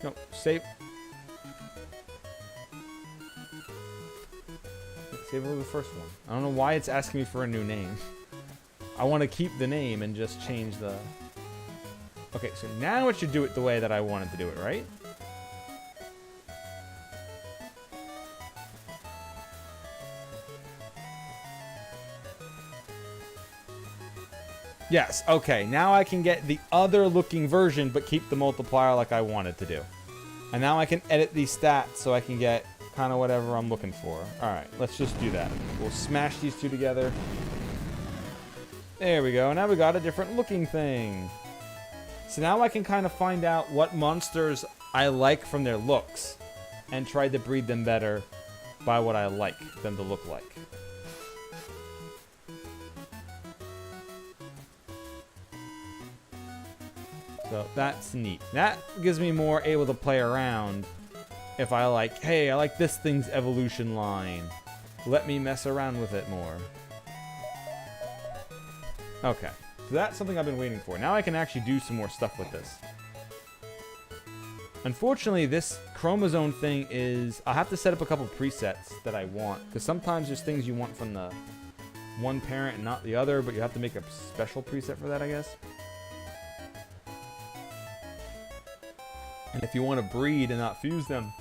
No, save... Save over the first one. I don't know why it's asking me for a new name. I want to keep the name and just change the... Okay, so now it should do it the way that I wanted to do it, right? Yes, okay. Now I can get the other looking version, but keep the multiplier like I wanted to do. And now I can edit these stats so I can get kind of whatever I'm looking for. Alright, let's just do that. We'll smash these two together. There we go. Now we got a different looking thing. So now I can kind of find out what monsters I like from their looks and try to breed them better by what I like them to look like. So that's neat. That gives me more able to play around if I like, hey, I like this thing's evolution line. Let me mess around with it more. Okay. So that's something I've been waiting for. Now I can actually do some more stuff with this. Unfortunately, this chromosome thing is... I'll have to set up a couple presets that I want. Because sometimes there's things you want from the one parent and not the other, but you have to make a special preset for that, I guess. And if you want to breed and not fuse them,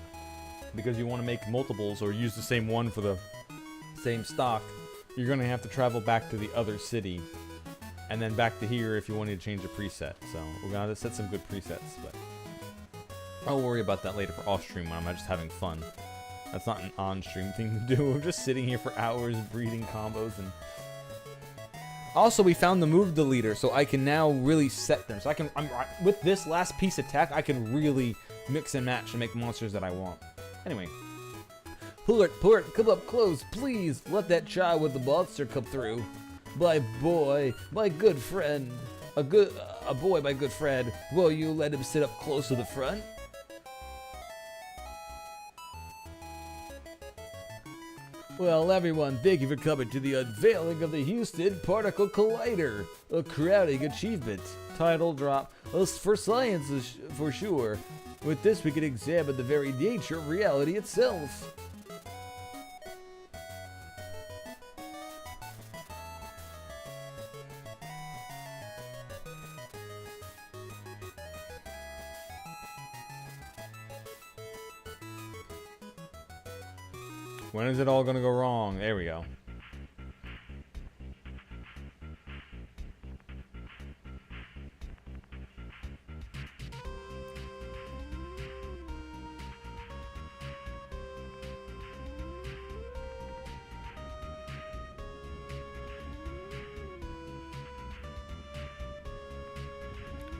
because you want to make multiples or use the same one for the same stock, you're going to have to travel back to the other city. And then back to here if you wanted to change the preset. So we're going to have to set some good presets, but... I'll worry about that later for off-stream when I'm just having fun. That's not an on-stream thing to do. We're just sitting here for hours breeding combos and... Also, we found the move deleter, so I can now really set them. So I can, with this last piece of tech, I can really mix and match and make monsters that I want. Anyway. Port, come up close, please. Let that child with the monster come through. My boy, my good friend. A boy, my good friend. Will you let him sit up close to the front? Well, everyone, thank you for coming to the unveiling of the Houston Particle Collider, a crowning achievement. Title drop, for science for sure. With this, we can examine the very nature of reality itself. When is it all gonna go wrong? There we go.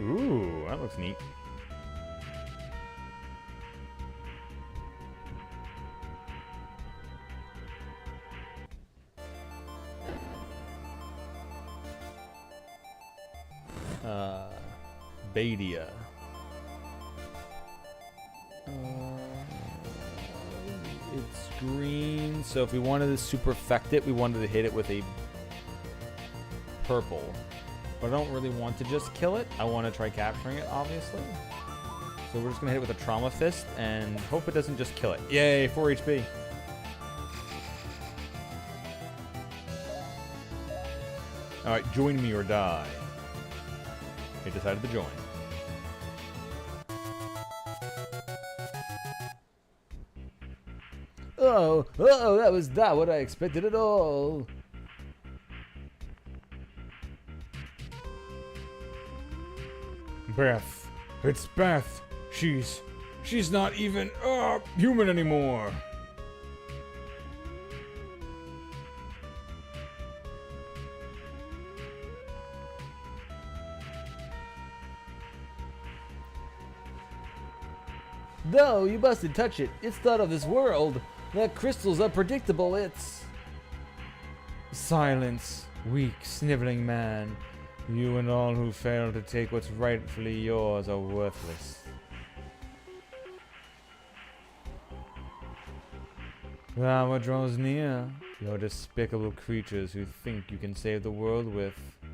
Ooh, that looks neat. Badia. It's green, so if we wanted to super affect it, we wanted to hit it with a purple. But I don't really want to just kill it. I want to try capturing it, obviously. So we're just going to hit it with a Trauma Fist and hope it doesn't just kill it. Yay, 4 HP. Alright, join me or die. It decided to join. Oh, that was not what I expected at all. Beth. It's Beth. She's not even human anymore. No, you mustn't touch it. It's not of this world. That crystal's unpredictable. It's... Silence, weak, sniveling man. You and all who fail to take what's rightfully yours are worthless. The hour draws near. Your despicable creatures who think you can save the world with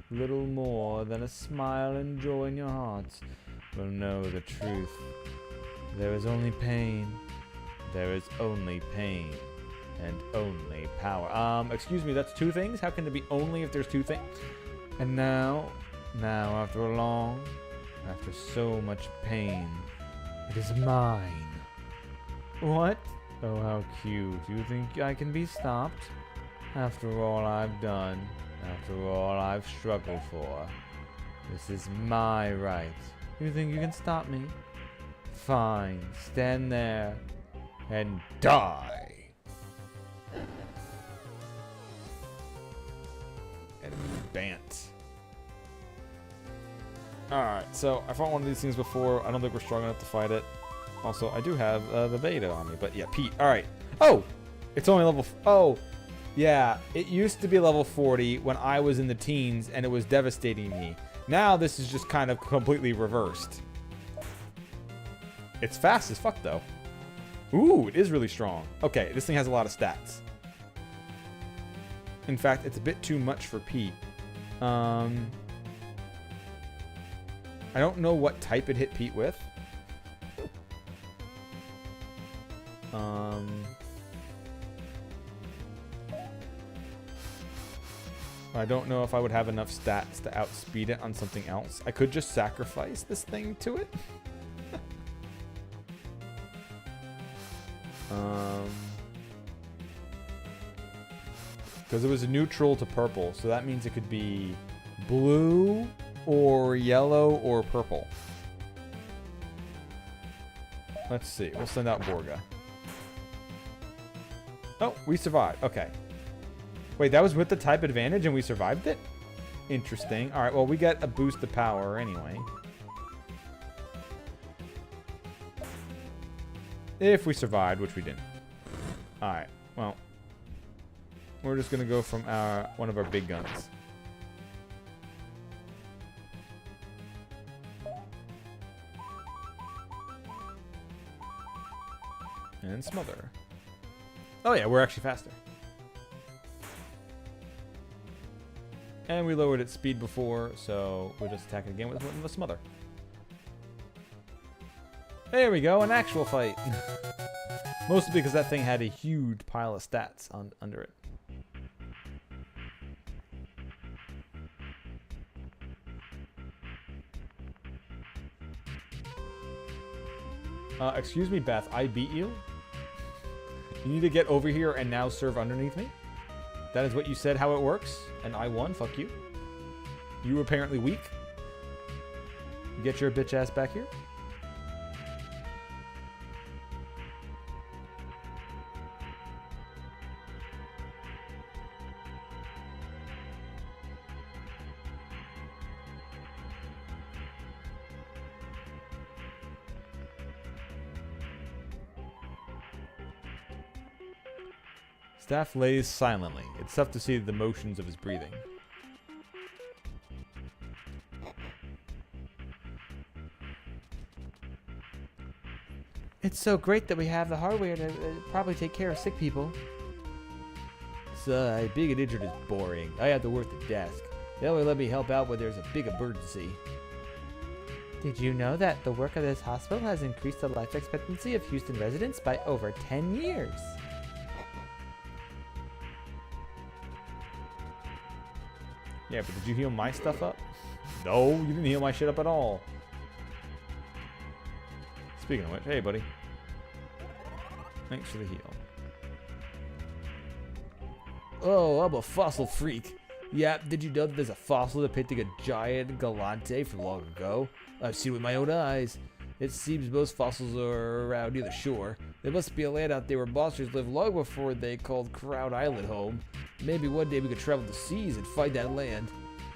little more than a smile and joy in your hearts will know the truth. There is only pain. There is only pain. And only power. Excuse me, that's two things? How can it be only if there's two things? And now, after so much pain, it is mine. What? Oh, how cute. You think I can be stopped? After all I've done, after all I've struggled for, this is my right. You think you can stop me? Fine, stand there and die. Enemy Bant. Alright, so I fought one of these things before. I don't think we're strong enough to fight it. Also, I do have the beta on me, but yeah, Pete. Alright. Oh! It's only level... Oh! Yeah, it used to be level 40 when I was in the teens, and it was devastating me. Now this is just kind of completely reversed. It's fast as fuck, though. Ooh, it is really strong. Okay, this thing has a lot of stats. In fact, it's a bit too much for Pete. I don't know what type it hit Pete with. I don't know if I would have enough stats to outspeed it on something else. I could just sacrifice this thing to it. Because it was neutral to purple, so that means it could be blue or yellow or purple. Let's see. We'll send out Borga. Oh, we survived. Okay. Wait, that was with the type advantage and we survived it? Interesting. All right, well, we get a boost of power anyway. If we survived, which we didn't. All right, well. We're just going to go from one of our big guns. And smother. Oh yeah, we're actually faster. And we lowered its speed before, so we'll just attack it again with a smother. There we go, an actual fight. Mostly because that thing had a huge pile of stats under it. Excuse me, Beth, I beat you? You need to get over here and now serve underneath me? That is what you said how it works, and I won, fuck you. You were apparently weak. Get your bitch ass back here. Staff lays silently. It's tough to see the motions of his breathing. It's so great that we have the hardware to probably take care of sick people. Being an intern is boring. I have to work the desk. They only let me help out when there's a big emergency. Did you know that the work of this hospital has increased the life expectancy of Houston residents by over 10 years? Yeah, but did you heal my stuff up? No, you didn't heal my shit up at all. Speaking of which, hey, buddy. Thanks for the heal. Oh, I'm a fossil freak. Yeah, did you know that there's a fossil depicting a giant galante from long ago? I've seen it with my own eyes. It seems most fossils are around near the shore. There must be a land out there where monsters lived long before they called Crown Island home. Maybe one day we could travel the seas and find that land.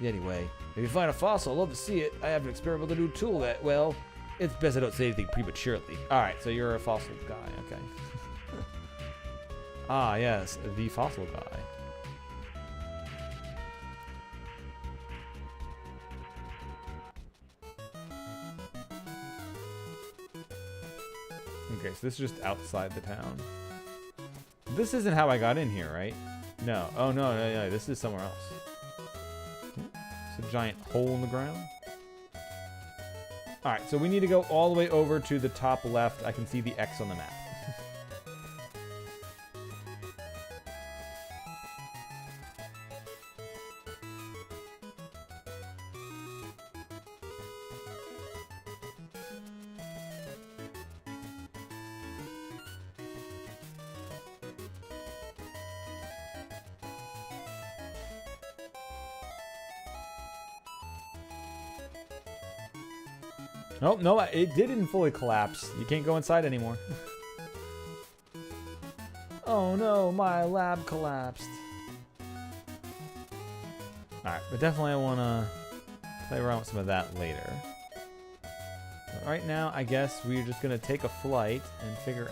Anyway, if you find a fossil, I'd love to see it. I have an experimental new tool that, well, it's best I don't say anything prematurely. Alright, so you're a fossil guy, okay. Ah, yes, the fossil guy. Okay, so this is just outside the town. This isn't how I got in here, right? No. Oh, no. This is somewhere else. It's a giant hole in the ground. Alright, so we need to go all the way over to the top left. I can see the X on the map. Oh, no, it didn't fully collapse. You can't go inside anymore. Oh no, my lab collapsed. Alright, but definitely I want to play around with some of that later. But right now, I guess we're just going to take a flight and figure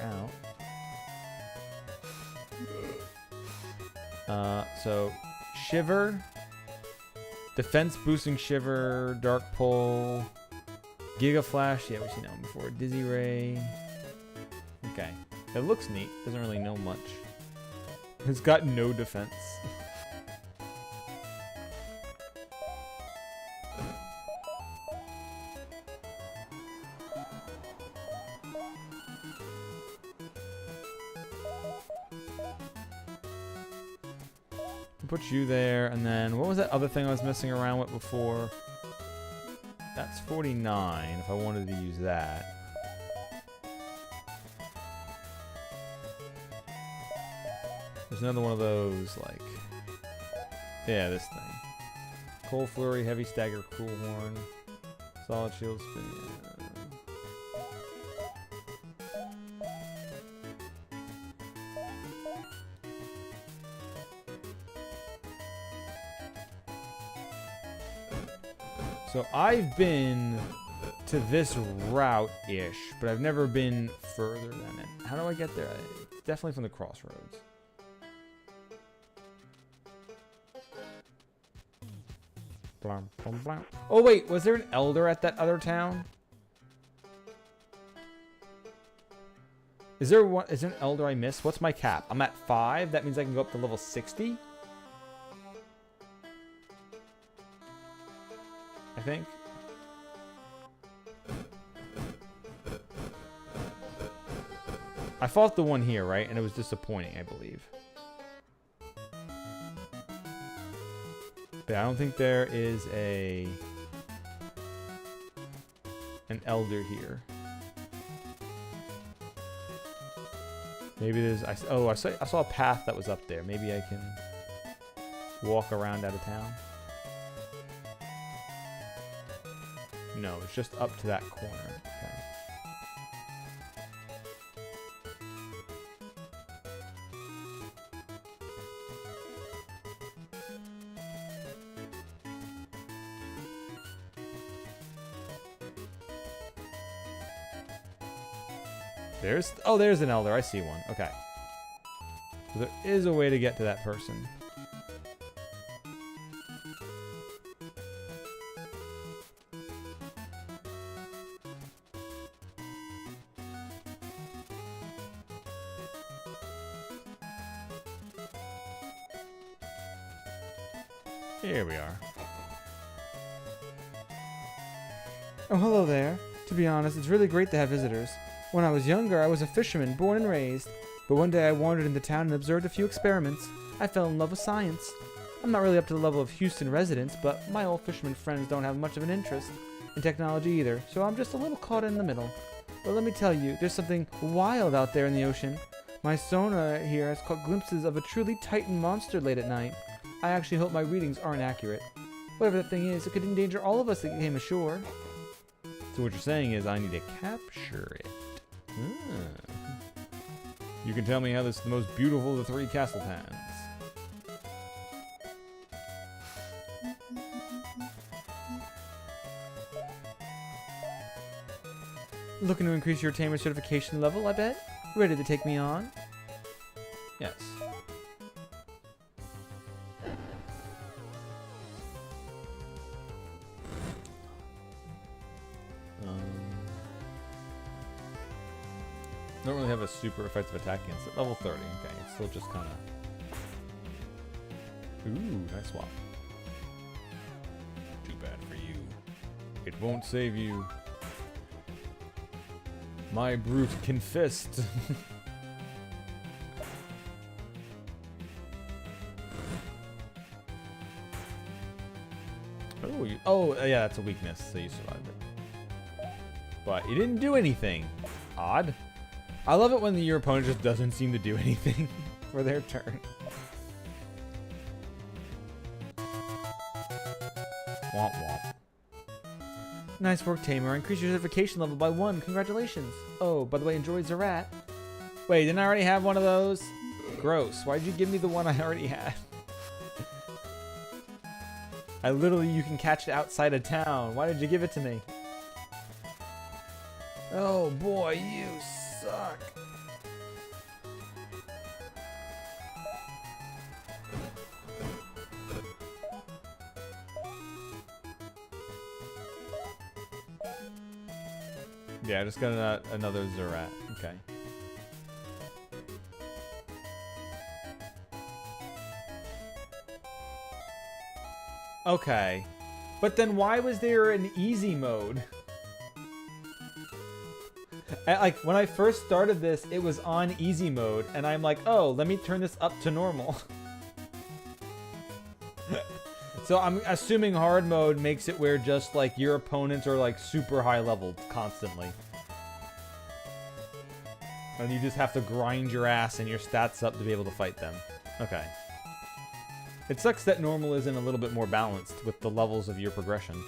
out. So, Shiver, Defense Boosting Shiver, Dark Pull, Giga Flash, yeah, we've seen that one before. Dizzy Ray. Okay. It looks neat. Doesn't really know much. It's got no defense. put you there, and then what was that other thing I was messing around with before? That's 49 if I wanted to use that. There's another one of those, like... Yeah, this thing. Cold Flurry, Heavy Stagger, Cool Horn, Solid Shield Spin. So I've been to this route-ish, but I've never been further than it. How do I get there? It's definitely from the crossroads. Blam, blam, blam. Oh wait, was there an elder at that other town? Is there one? Is there an elder I missed? What's my cap? I'm at 5. That means I can go up to level 60. I think. I fought the one here, right? And it was disappointing, I believe. But I don't think there is an elder here. Maybe there's... I saw a path that was up there. Maybe I can walk around out of town. No, it's just up to that corner. Okay. There's an elder. I see one. Okay. So there is a way to get to that person. Here we are. Oh, hello there. To be honest, it's really great to have visitors. When I was younger, I was a fisherman, born and raised. But one day I wandered into town and observed a few experiments. I fell in love with science. I'm not really up to the level of Houston residents, but my old fisherman friends don't have much of an interest in technology either, so I'm just a little caught in the middle. But let me tell you, there's something wild out there in the ocean. My sonar here has caught glimpses of a truly titan monster late at night. I actually hope my readings aren't accurate. Whatever that thing is, it could endanger all of us that came ashore. So what you're saying is I need to capture it. You can tell me how this is the most beautiful of the 3 castle towns. Looking to increase your tamer certification level, I bet? Ready to take me on? Yes. Don't really have a super effective attack against it. Level 30. Okay, it's still just kind of... Ooh, nice swap. Too bad for you. It won't save you. My brute confessed. Yeah, that's a weakness, so you survived it. But you didn't do anything. Odd. I love it when your opponent just doesn't seem to do anything for their turn. Womp womp. Nice work, Tamer. Increase your certification level by 1. Congratulations. Oh, by the way, enjoy Zerat. Wait, didn't I already have one of those? Gross. Why'd you give me the one I already had? You can catch it outside of town. Why did you give it to me? Oh boy, you suck. Yeah, I just got another Zerat. Okay. Okay. But then why was there an easy mode? Like, when I first started this, it was on easy mode, and I'm like, oh, let me turn this up to normal. So I'm assuming hard mode makes it where just like your opponents are like super high leveled constantly. And you just have to grind your ass and your stats up to be able to fight them. Okay. It sucks that normal isn't a little bit more balanced with the levels of your progression.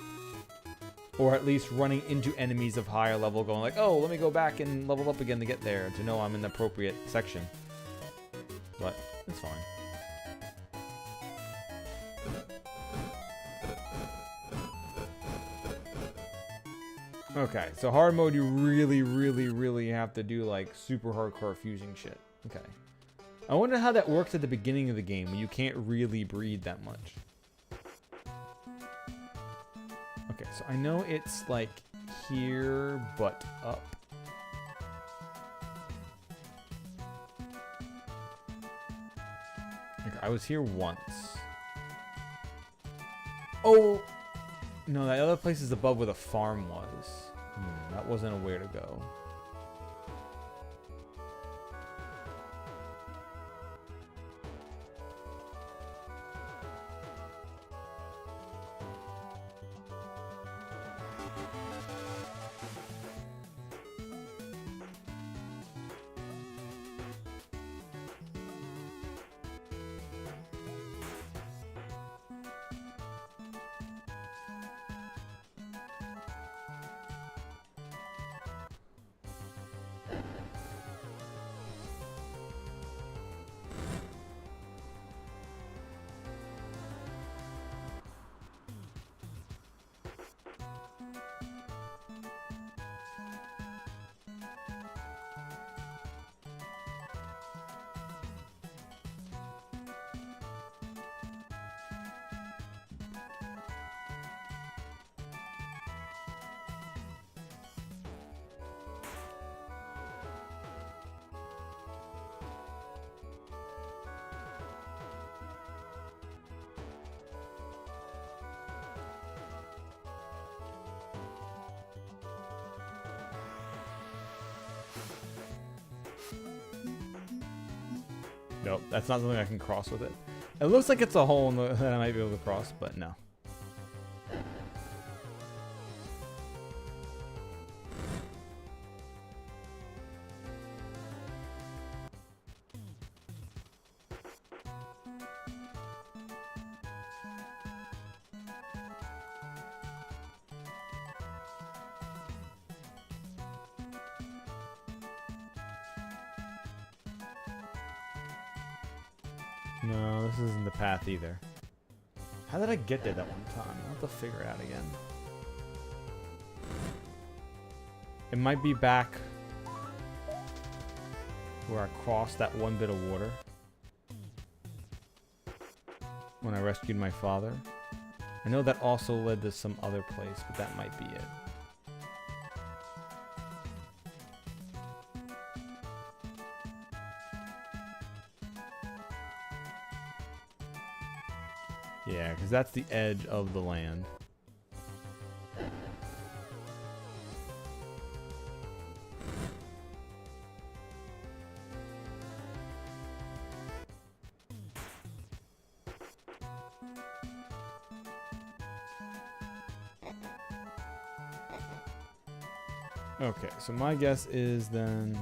Or at least running into enemies of higher level going like, oh, let me go back and level up again to get there to know I'm in the appropriate section. But it's fine. Okay, so hard mode, you really have to do like super hardcore fusing shit. Okay. I wonder how that works at the beginning of the game when you can't really breathe that much. Okay, so I know it's like here, but up. Okay, I was here once. Oh! No, that other place is above where the farm was. That wasn't a where to go. Nope, that's not something I can cross with it. It looks like it's a hole in the, that I might be able to cross, but no. No, this isn't the path either. How did I get there that one time? I'll have to figure it out again. It might be back where I crossed that one bit of water when I rescued my father. I know that also led to some other place, but that might be it. Yeah, because that's the edge of the land. Okay, so my guess is then...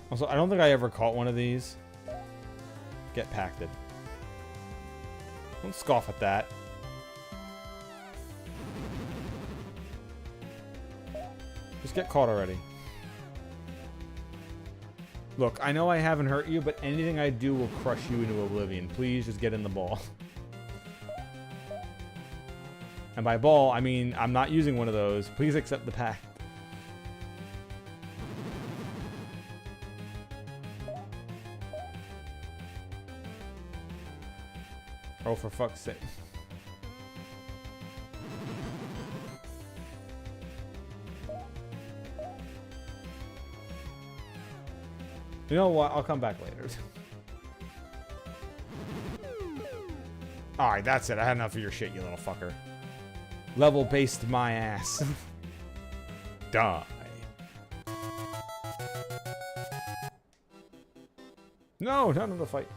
Also, I don't think I ever caught one of these. Get packed. Don't scoff at that. Just get caught already. Look, I know I haven't hurt you, but anything I do will crush you into oblivion. Please just get in the ball. And by ball, I mean I'm not using one of those. Please accept the pact. Oh, for fuck's sake. You know what? I'll come back later. Alright, that's it. I had enough of your shit, you little fucker. Level based my ass. Die. No, not in the fight.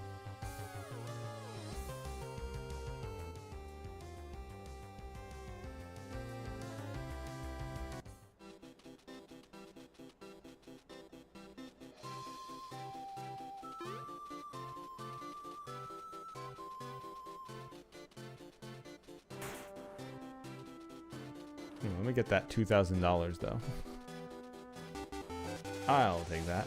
Let me get that $2,000 though. I'll take that.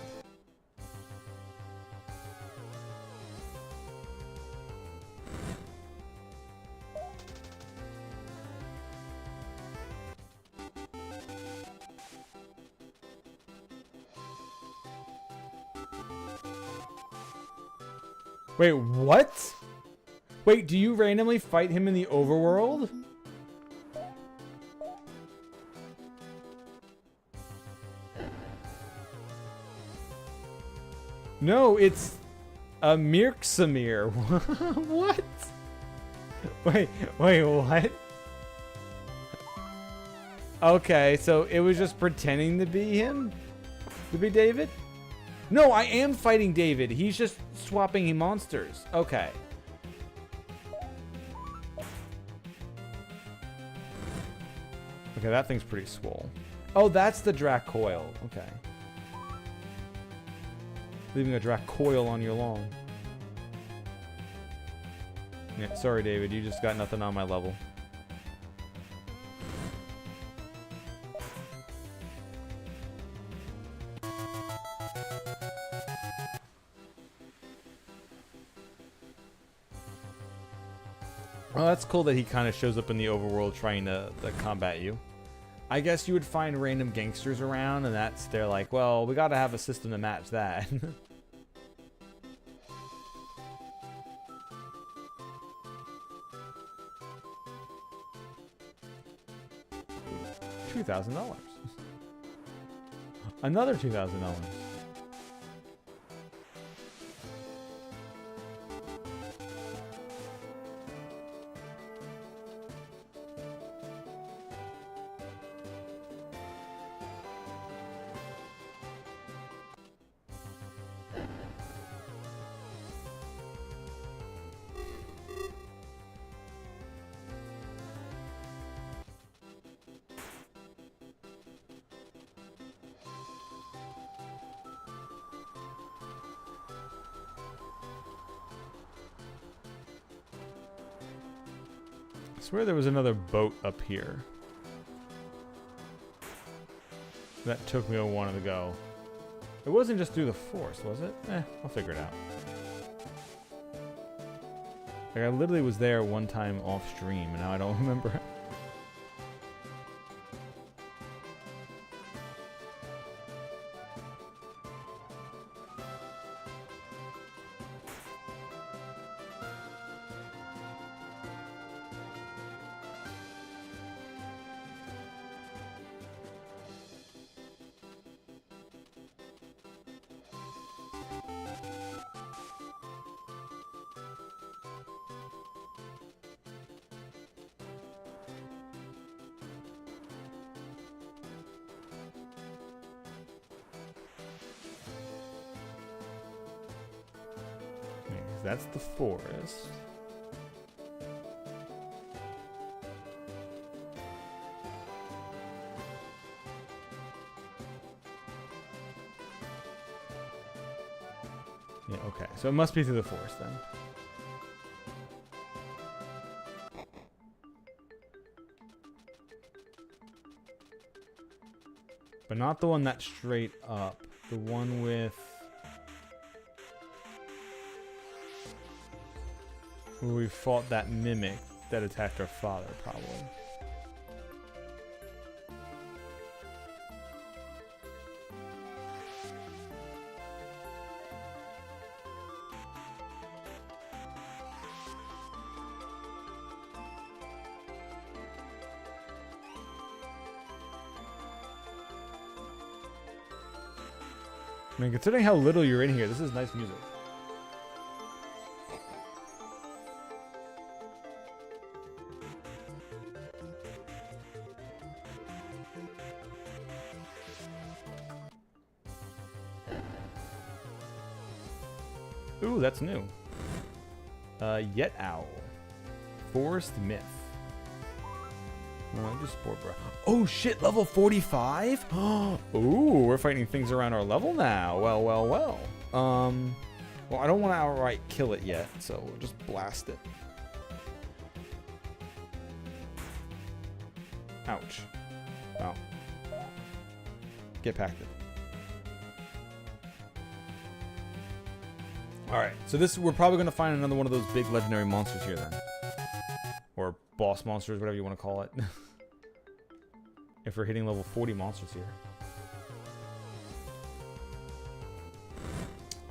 Wait, what? Wait, do you randomly fight him in the overworld? No, it's a Mirksamir. What? Wait, what? Okay, so it was just pretending to be him? To be David? No, I am fighting David. He's just swapping monsters. Okay. Okay, that thing's pretty swole. Oh, that's the Dracoil. Okay. Leaving a Dracoil on your lawn. Yeah, sorry, David. You just got nothing on my level. Well, that's cool that he kind of shows up in the overworld trying to combat you. I guess you would find random gangsters around, and they're like, well, we gotta have a system to match that. $2,000. Another $2,000. I swear there was another boat up here. That took me a while to go. It wasn't just through the forest, was it? I'll figure it out. Like, I literally was there one time off stream, and now I don't remember. That's the forest. Yeah, okay. So it must be through the forest then. But not the one that's straight up. The one with... where we fought that mimic that attacked our father, probably. mean, considering how little you're in here, this is nice music. Ooh, that's new. Yet Owl. Forest Myth. Just sport bro. Oh shit, level 45? Ooh, we're fighting things around our level now. Well, well, well. Well, I don't want to outright kill it yet, so we'll just blast it. Ouch. Wow. Get packed it. Alright, so we're probably going to find another one of those big legendary monsters here then. Or boss monsters, whatever you want to call it. If we're hitting level 40 monsters here.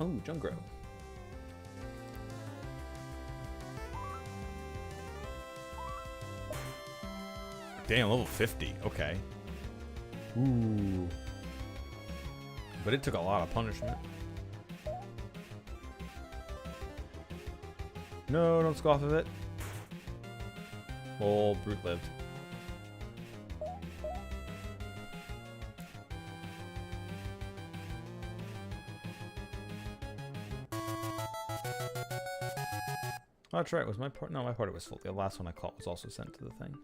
Oh, Junkro. Damn, level 50. Okay. Ooh. But it took a lot of punishment. No, don't scoff at it. Oh, brute lived. Oh, that's right. Was my part? No, my party was full. The last one I caught was also sent to the thing.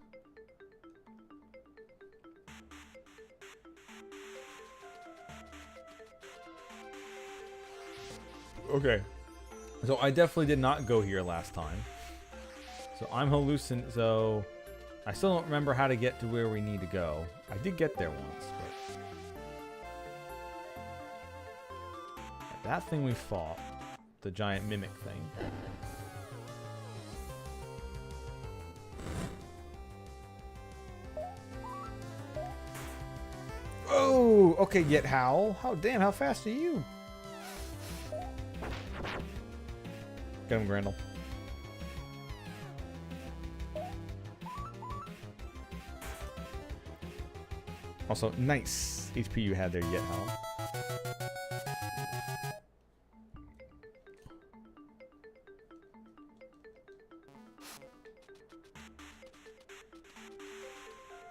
Okay. So I definitely did not go here last time. So I'm hallucinating. So I still don't remember how to get to where we need to go. I did get there once, but that thing we fought, the giant mimic thing. Oh, okay, Yet Howl. How damn, how fast are you? Get him, Grendel. Also, nice HP you had there, Yet Howl.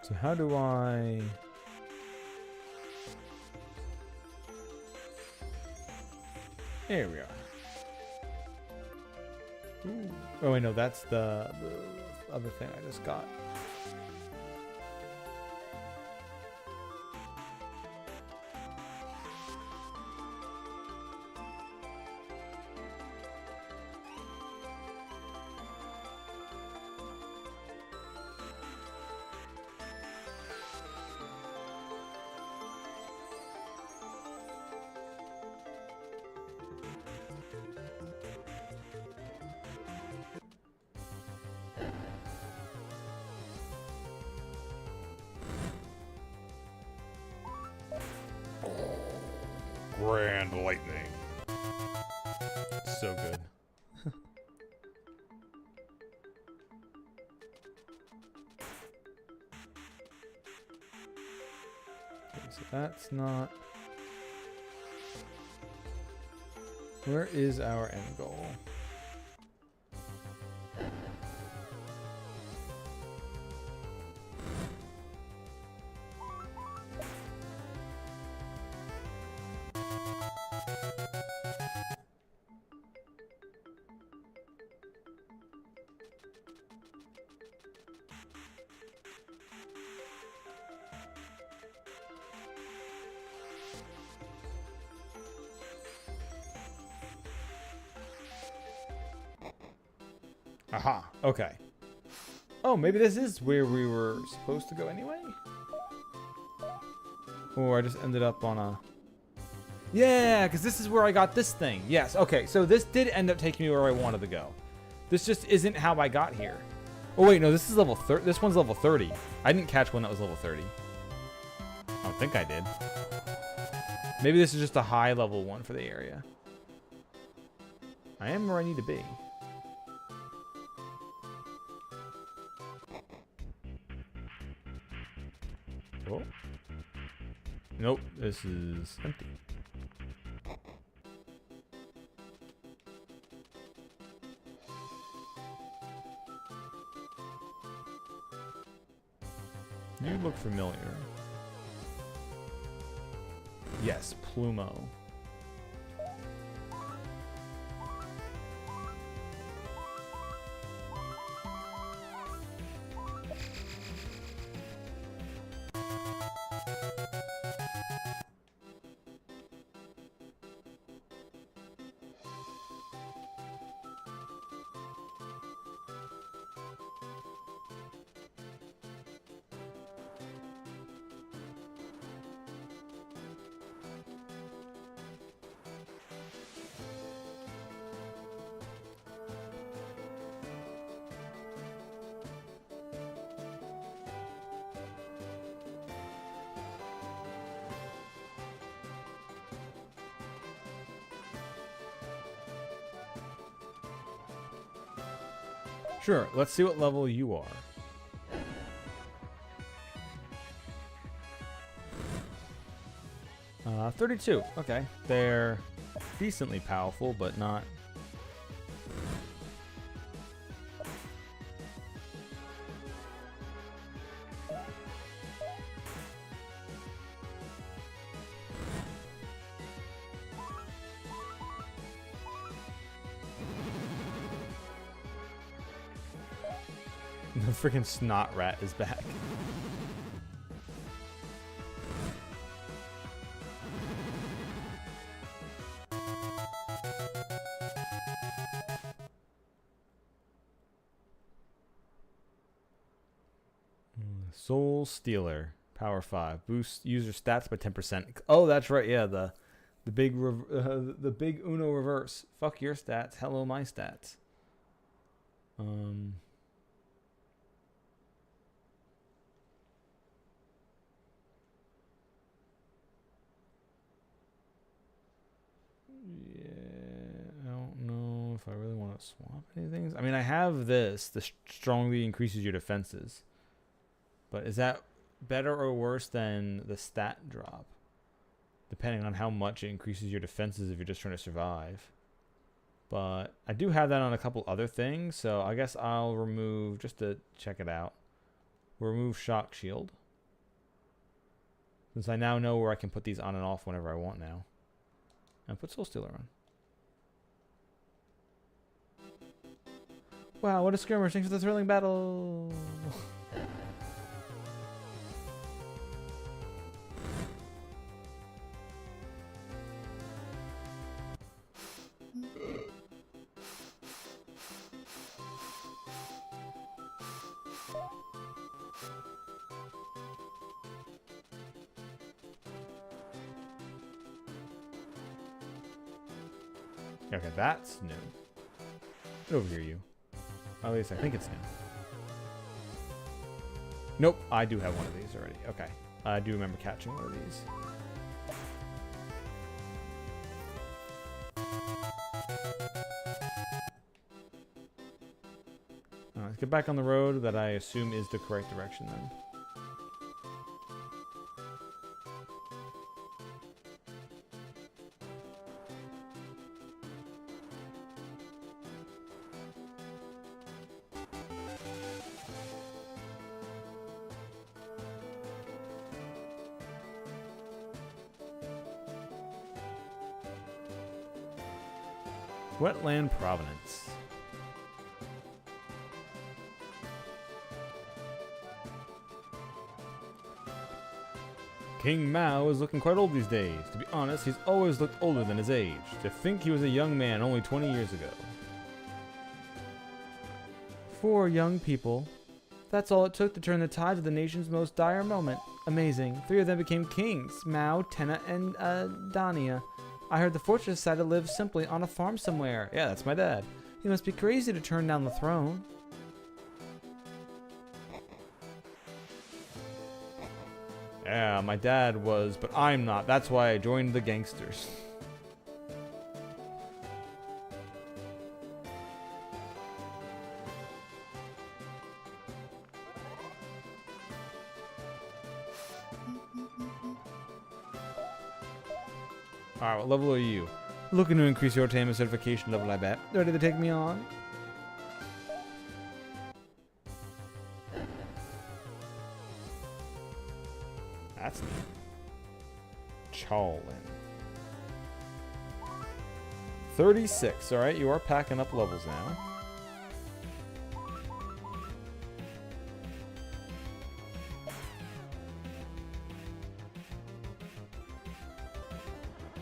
So how do I... There we are. Ooh. Oh wait, no, that's the other thing I just got. Grand lightning. So good. Okay, so that's not... Where is our end goal? Aha, okay. Oh, maybe this is where we were supposed to go anyway? Or I just ended up on a... Yeah, because this is where I got this thing. Yes, okay, so this did end up taking me where I wanted to go. This just isn't how I got here. Oh wait, no, this is level 30. This one's level 30. I didn't catch one that was level 30. I don't think I did. Maybe this is just a high level one for the area. I am where I need to be. Oh. Nope, this is empty. You look familiar. Yes, Plumo. Sure, let's see what level you are. Uh, 32. Okay. They're decently powerful, but not... The freaking snot rat is back. Soul Stealer, Power 5, boost user stats by 10%. Oh, that's right. Yeah, the big the big Uno reverse. Fuck your stats. Hello, my stats. I don't know if I really want to swap anything. I mean, I have this. This strongly increases your defenses. But is that better or worse than the stat drop? Depending on how much it increases your defenses if you're just trying to survive. But I do have that on a couple other things. So I guess I'll remove, just to check it out, we'll remove Shock Shield. Since I now know where I can put these on and off whenever I want now. And put Soul Stealer on. Wow, what a skirmish. Thanks for the thrilling battle. Okay, that's new. Get over here, you. At least I think it's new. Nope, I do have one of these already. Okay, I do remember catching one of these. Let's get back on the road that I assume is the correct direction then. Wetland Provenance. King Mao is looking quite old these days. To be honest, he's always looked older than his age. To think he was a young man only 20 years ago. 4 young people. That's all it took to turn the tides of the nation's most dire moment. Amazing. 3 of them became kings. Mao, Tenna, and Dania. I heard the fortress decided to live simply on a farm somewhere. Yeah, that's my dad. He must be crazy to turn down the throne. Yeah, my dad was, but I'm not. That's why I joined the gangsters. Alright, what level are you? Looking to increase your tamer certification level, I bet. Ready to take me on? Cholin. 36. All right, you are packing up levels now.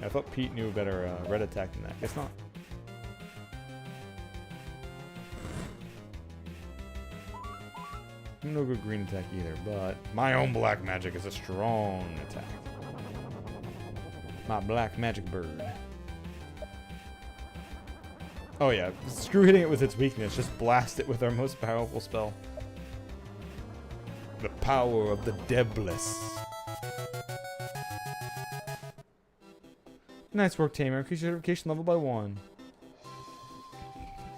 I thought Pete knew a better red attack than that. Guess not. No good green attack either, but my own black magic is a strong attack. My black magic bird. Oh yeah, screw hitting it with its weakness. Just blast it with our most powerful spell. The power of the Debless. Nice work, Tamer. Increase your certification level by 1.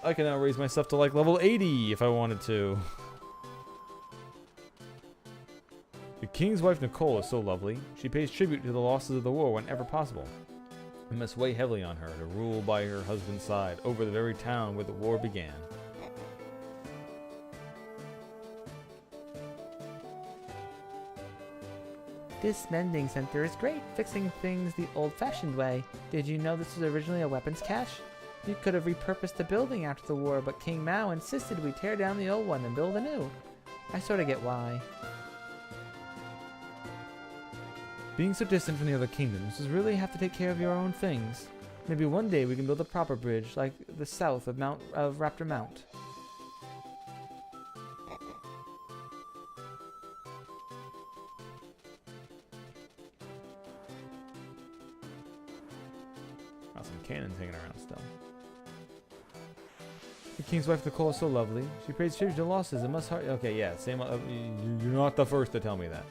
I can now raise myself to like level 80 if I wanted to. The king's wife Nicole is so lovely. She pays tribute to the losses of the war whenever possible. It must weigh heavily on her to rule by her husband's side over the very town where the war began. This mending center is great, fixing things the old-fashioned way. Did you know this was originally a weapons cache? You could have repurposed the building after the war, but King Mao insisted we tear down the old one and build a new. I sort of get why. Being so distant from the other kingdoms is really have to take care of your own things. Maybe one day we can build a proper bridge like the south of Raptor Mount. Got some cannons hanging around still. The king's wife Nicole is so lovely. She pays tribute to losses and must hard. Okay, yeah, same. You're not the first to tell me that.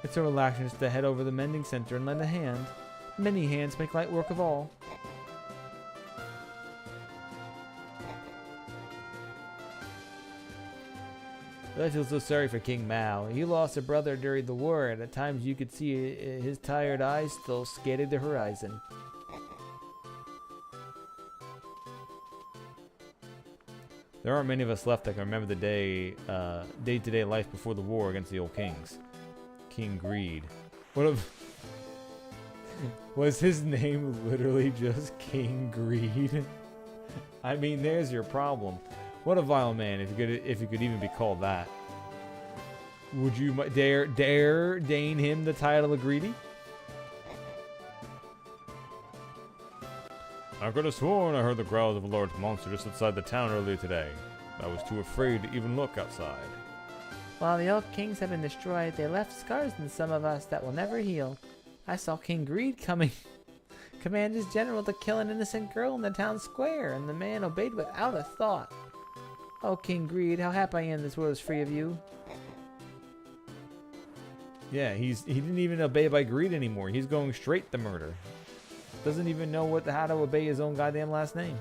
It's so relaxing just to head over the mending center and lend a hand. Many hands make light work of all. I feel so sorry for King Mao. He lost a brother during the war, and at times you could see his tired eyes still scanning the horizon. There aren't many of us left that can remember the day-to-day life before the war against the old kings. King Greed. What if... Was his name literally just King Greed? I mean, there's your problem. What a vile man, if you could even be called that. Would you dare deign him the title of Greedy? I could have sworn I heard the growls of a large monster just outside the town earlier today. I was too afraid to even look outside. While the old kings have been destroyed, they left scars in some of us that will never heal. I saw King Greed command his general to kill an innocent girl in the town square, and the man obeyed without a thought. Oh, King Greed, how happy I am this world is free of you. Yeah, he didn't even obey by greed anymore. He's going straight to murder. Doesn't even know how to obey his own goddamn last name.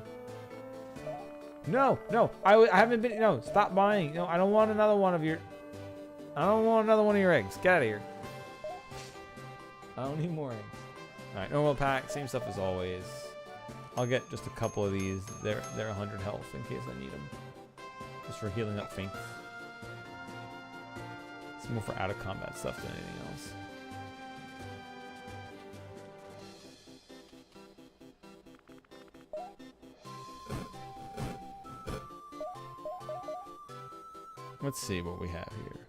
No, I haven't been. No, stop buying. No, I don't want another one of your. I don't want another one of your eggs. Get out of here. I don't need more eggs. All right, normal pack, same stuff as always. I'll get just a couple of these. They're 100 health in case I need them. Just for healing up faints. It's more for out of combat stuff than anything else. Let's see what we have here.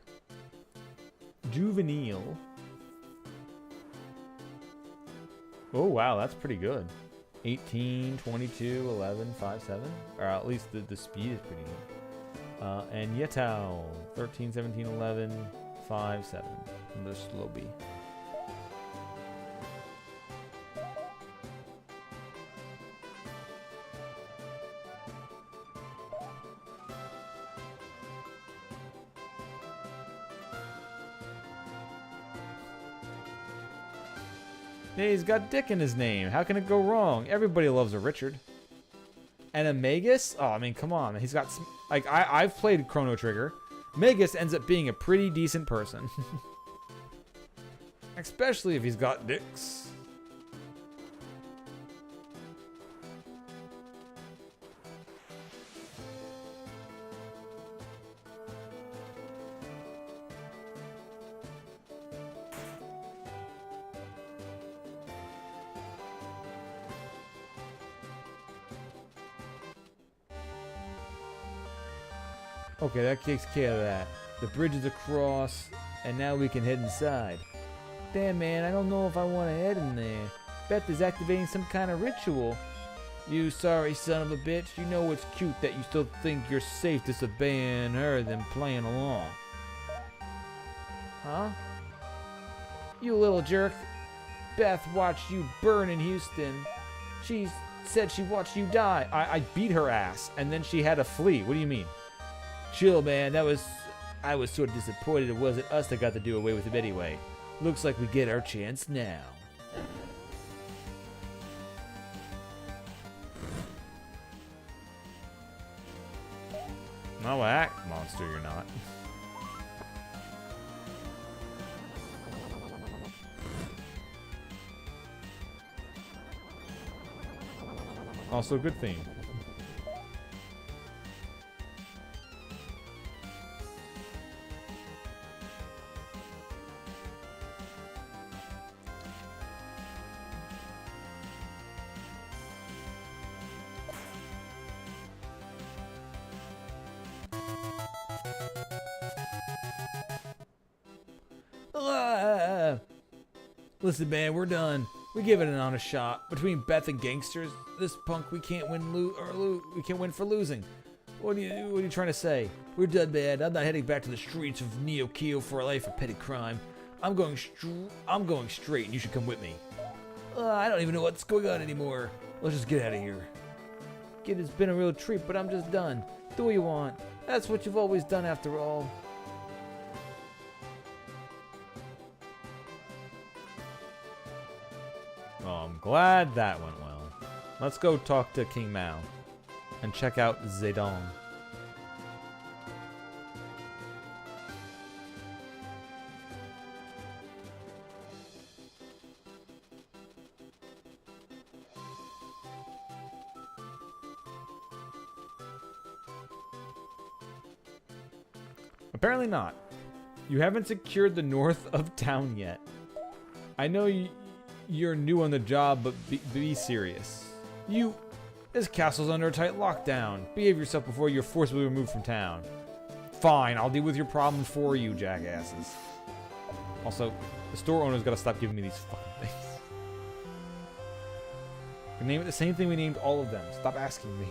Juvenile. Oh wow, that's pretty good. 18, 22, 11, 5, 7. Or at least the speed is pretty good. And Yetao, 13, 17, 11, 5, 7. And the Slowbee. Hey, he's got Dick in his name. How can it go wrong? Everybody loves a Richard. And a Magus? Oh, I mean, come on. He's got some, like, I've played Chrono Trigger. Magus ends up being a pretty decent person. Especially if he's got dicks. Okay, that takes care of that. The bridge is across, and now we can head inside. Damn, man, I don't know if I want to head in there. Beth is activating some kind of ritual. You sorry son of a bitch. You know it's cute that you still think you're safe disobeying her than playing along. Huh? You little jerk. Beth watched you burn in Houston. She said she watched you die. I beat her ass, and then she had to flee. What do you mean? Chill, man. I was sort of disappointed it wasn't us that got to do away with him anyway. Looks like we get our chance now. No, act monster, you're not. Also, good theme. Listen, man, we're done. We give it an honest shot. Between Beth and gangsters, this punk we can't win we can't win for losing. What are you trying to say? We're done, man. I'm not heading back to the streets of Neo Keo for a life of petty crime. I'm going straight, and you should come with me. I don't even know what's going on anymore. Let's just get out of here. Kid, it's been a real treat, but I'm just done. Do what you want. That's what you've always done after all. Oh, I'm glad that went well. Let's go talk to King Mao and check out Zedong. Apparently not. You haven't secured the north of town yet. I know you're new on the job, but be serious. This castle's under a tight lockdown. Behave yourself before you're forcibly removed from town. Fine, I'll deal with your problems for you, jackasses. Also, the store owner's gotta stop giving me these fucking things. We name it the same thing we named all of them. Stop asking me.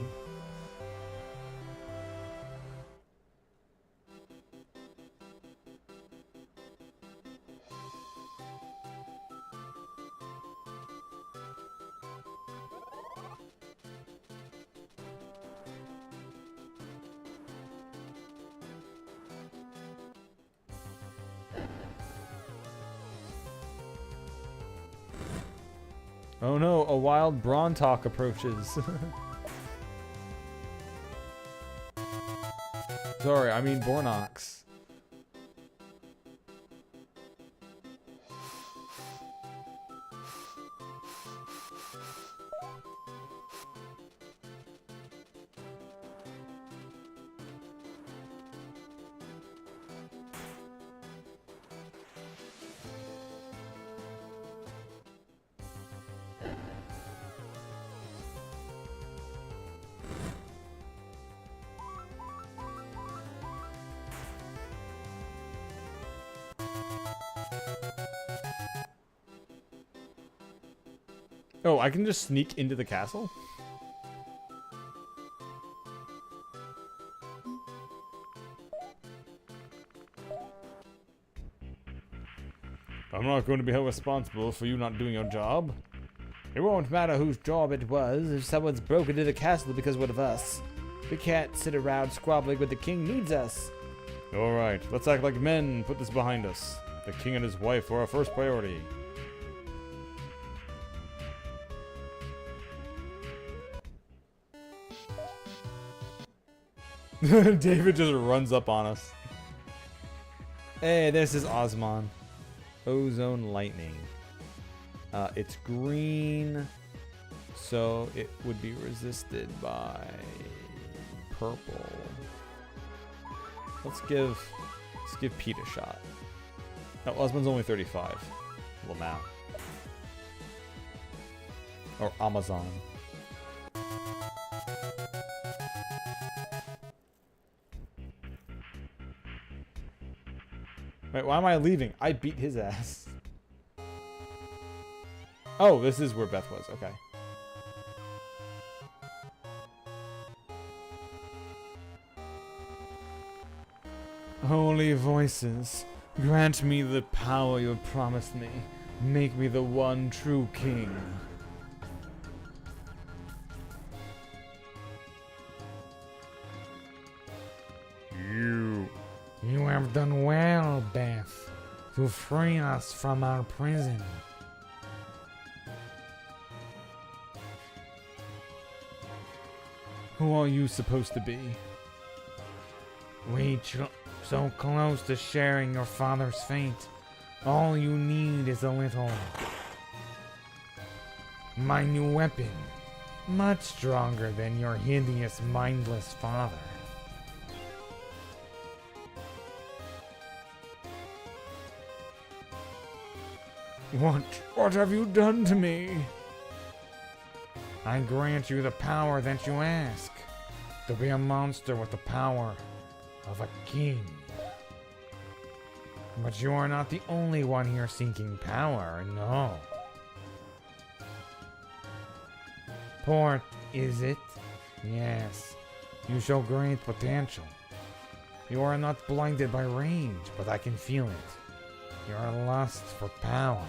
Oh no, a wild Brontok approaches. Sorry, I mean Bornox. Oh, I can just sneak into the castle? I'm not going to be held responsible for you not doing your job. It won't matter whose job it was if someone's broken into the castle because one of us. We can't sit around squabbling when the king needs us. Alright, let's act like men and put this behind us. The king and his wife are our first priority. David just runs up on us. Hey, this is Osmon. Ozone lightning. It's green, so it would be resisted by purple. Let's give Pete a shot. No, Osmon's only 35. Lamau. Or Amazon. Wait, why am I leaving? I beat his ass. Oh, this is where Beth was. Okay. Holy voices, grant me the power you have promised me. Make me the one true king. You have done well, Beth, to free us from our prison. Who are you supposed to be? So close to sharing your father's fate. All you need is a little. My new weapon. Much stronger than your hideous, mindless father. What have you done to me? I grant you the power that you ask. To be a monster with the power of a king. But you are not the only one here seeking power, no. Port, is it? Yes. You show great potential. You are not blinded by rage, but I can feel it. Your lust for power.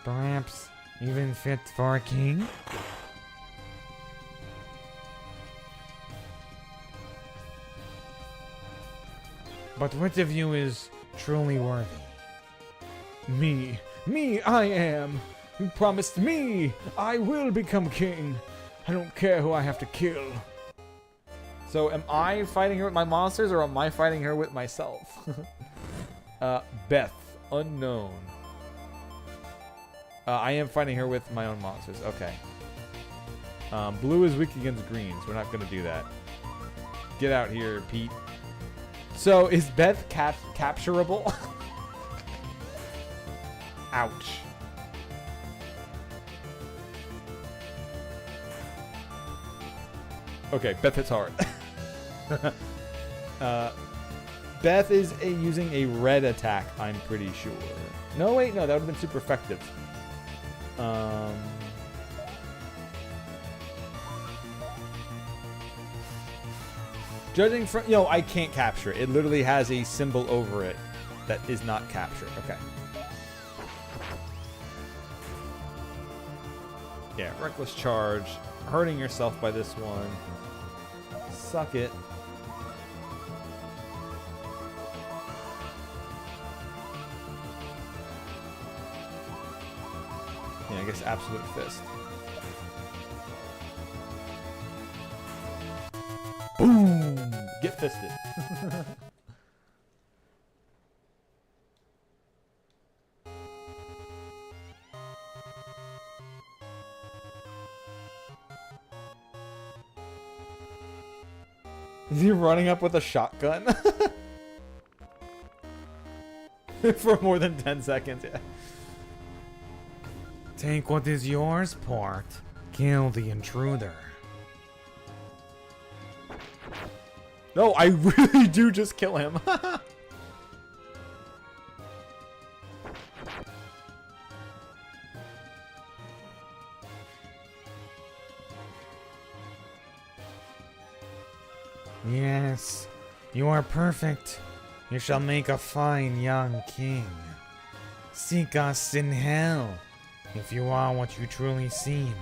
Perhaps even fit for a king? But which of you is truly worthy? Me, I am. You promised me. I will become king. I don't care who I have to kill. So am I fighting her with my monsters or am I fighting her with myself? Beth, unknown. I am fighting her with my own monsters. Okay. Blue is weak against green, so we're not going to do that. Get out here, Pete. So is Beth capturable? Ouch. Okay, Beth hits hard. Beth is using a red attack, I'm pretty sure. No, wait, no, that would have been super effective. Judging from... Yo, I can't capture it. It literally has a symbol over it that is not captured. Okay. Yeah, reckless charge. Hurting yourself by this one. Suck it. Yeah, I guess absolute fist. Boom! Get fisted. Is he running up with a shotgun? For more than 10 seconds, yeah. Take what is yours, Port. Kill the intruder. No, I really do just kill him. Yes, you are perfect. You shall make a fine young king. Seek us in hell, if you are what you truly seem.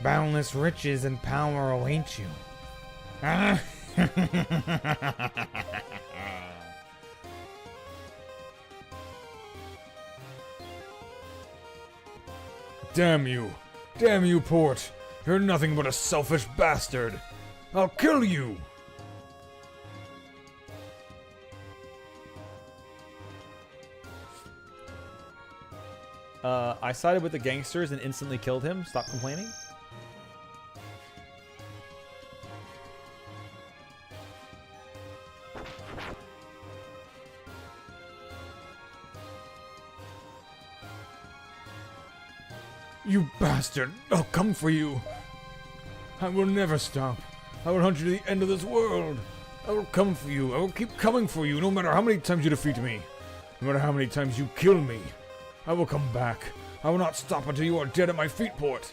Boundless riches and power await you. Damn you, Port. You're nothing but a selfish bastard. I'll kill you. I sided with the gangsters and instantly killed him. Stop complaining. You bastard. I'll come for you. I will never stop. I will hunt you to the end of this world. I will come for you. I will keep coming for you, no matter how many times you defeat me. No matter how many times you kill me. I will come back. I will not stop until you are dead at my feet, Port.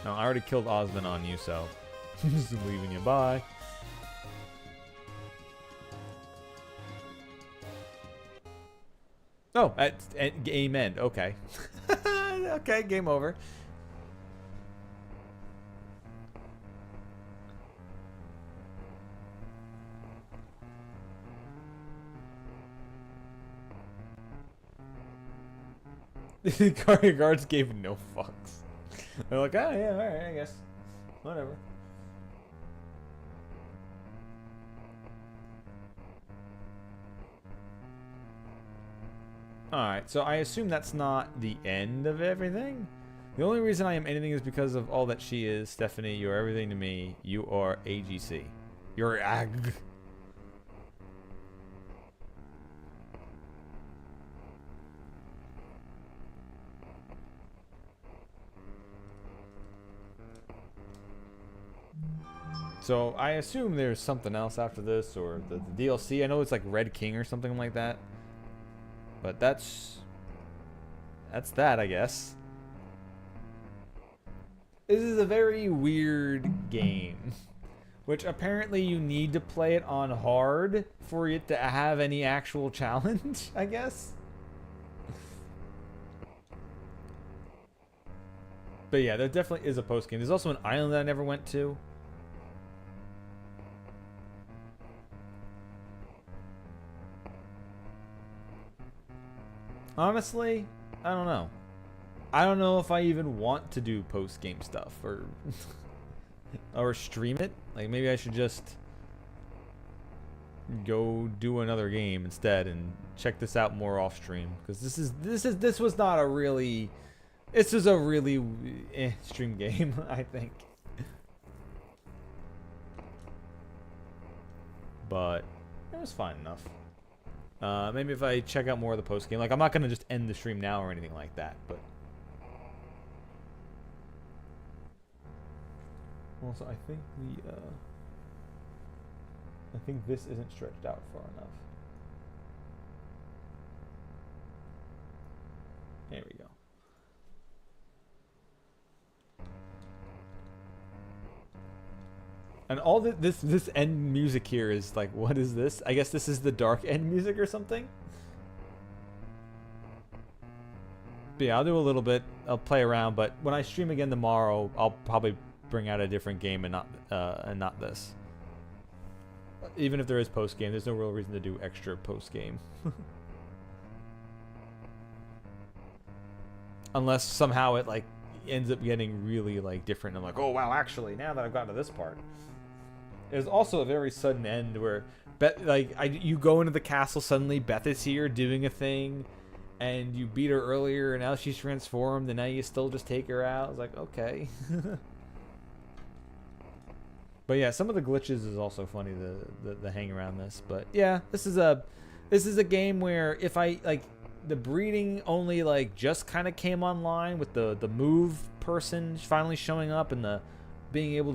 No, I already killed Osmond on you, so... just leaving you. Bye. Oh, at game end. Okay. Okay, game over. The guards gave no fucks. They're like, oh yeah, alright, I guess. Whatever. Alright, so I assume that's not the end of everything? The only reason I am anything is because of all that she is. Stephanie, you are everything to me. You are AGC. You're AG. So I assume there's something else after this, or the DLC. I know it's like Red King or something like that. But that's that, I guess. This is a very weird game, which apparently you need to play it on hard for it to have any actual challenge, I guess. But yeah, there definitely is a post game. There's also an island that I never went to. Honestly, I don't know. I don't know if I even want to do post-game stuff or or stream it. Like maybe I should just go do another game instead and check this out more off stream, because this was not a really stream game, I think. But it was fine enough. Maybe if I check out more of the post game, like I'm not gonna just end the stream now or anything like that, but also I think this isn't stretched out far enough. There we go. And all this end music here is like, what is this? I guess this is the dark end music or something. But yeah, I'll do a little bit. I'll play around, but when I stream again tomorrow, I'll probably bring out a different game and not this. Even if there is post game, there's no real reason to do extra post game. Unless somehow it like ends up getting really like different. I'm like, oh wow, actually, now that I've gotten to this part. There's also a very sudden end where you go into the castle, suddenly Beth is here doing a thing, and you beat her earlier, and now she's transformed, and now you still just take her out. It's like, okay. But yeah, some of the glitches is also funny, the hang around this. But yeah, this is a game where if I like the breeding only like just kind of came online with the move person finally showing up and the being able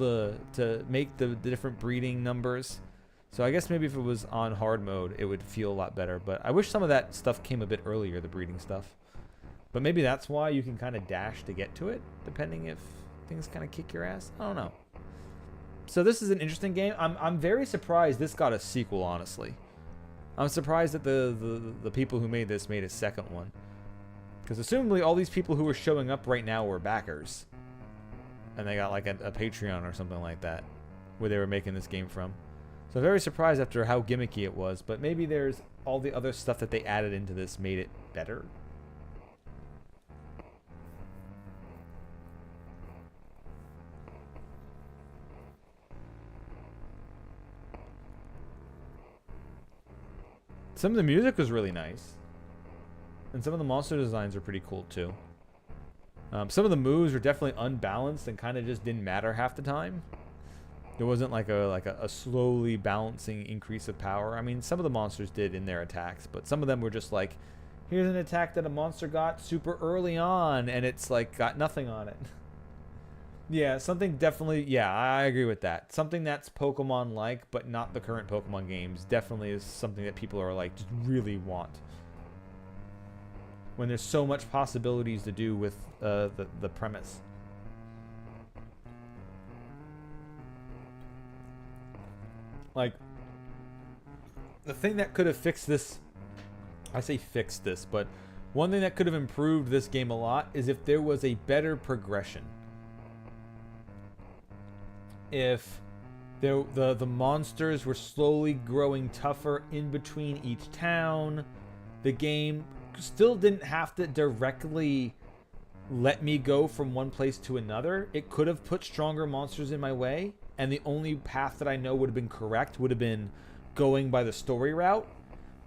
to make the different breeding numbers. So I guess maybe if it was on hard mode, it would feel a lot better. But I wish some of that stuff came a bit earlier, the breeding stuff. But maybe that's why you can kind of dash to get to it, depending if things kind of kick your ass. I don't know. So this is an interesting game. I'm very surprised this got a sequel, honestly. I'm surprised that the people who made this made a second one. Because assumably all these people who are showing up right now were backers. And they got like a Patreon or something like that, where they were making this game from. So very surprised after how gimmicky it was, but maybe there's all the other stuff that they added into this made it better. Some of the music was really nice. And some of the monster designs are pretty cool too. Some of the moves were definitely unbalanced and kind of just didn't matter half the time. There wasn't like a slowly balancing increase of power. I mean, some of the monsters did in their attacks, but some of them were just like, here's an attack that a monster got super early on, and it's like got nothing on it. Yeah, something definitely. Yeah, I agree with that. Something that's Pokemon-like, but not the current Pokemon games, definitely is something that people are like just really want. When there's so much possibilities to do with the premise. Like, the thing that could have fixed this, I say fixed this, but one thing that could have improved this game a lot is if there was a better progression. If the monsters were slowly growing tougher in between each town, the game still didn't have to directly let me go from one place to another. It could have put stronger monsters in my way, and the only path that I know would have been correct would have been going by the story route.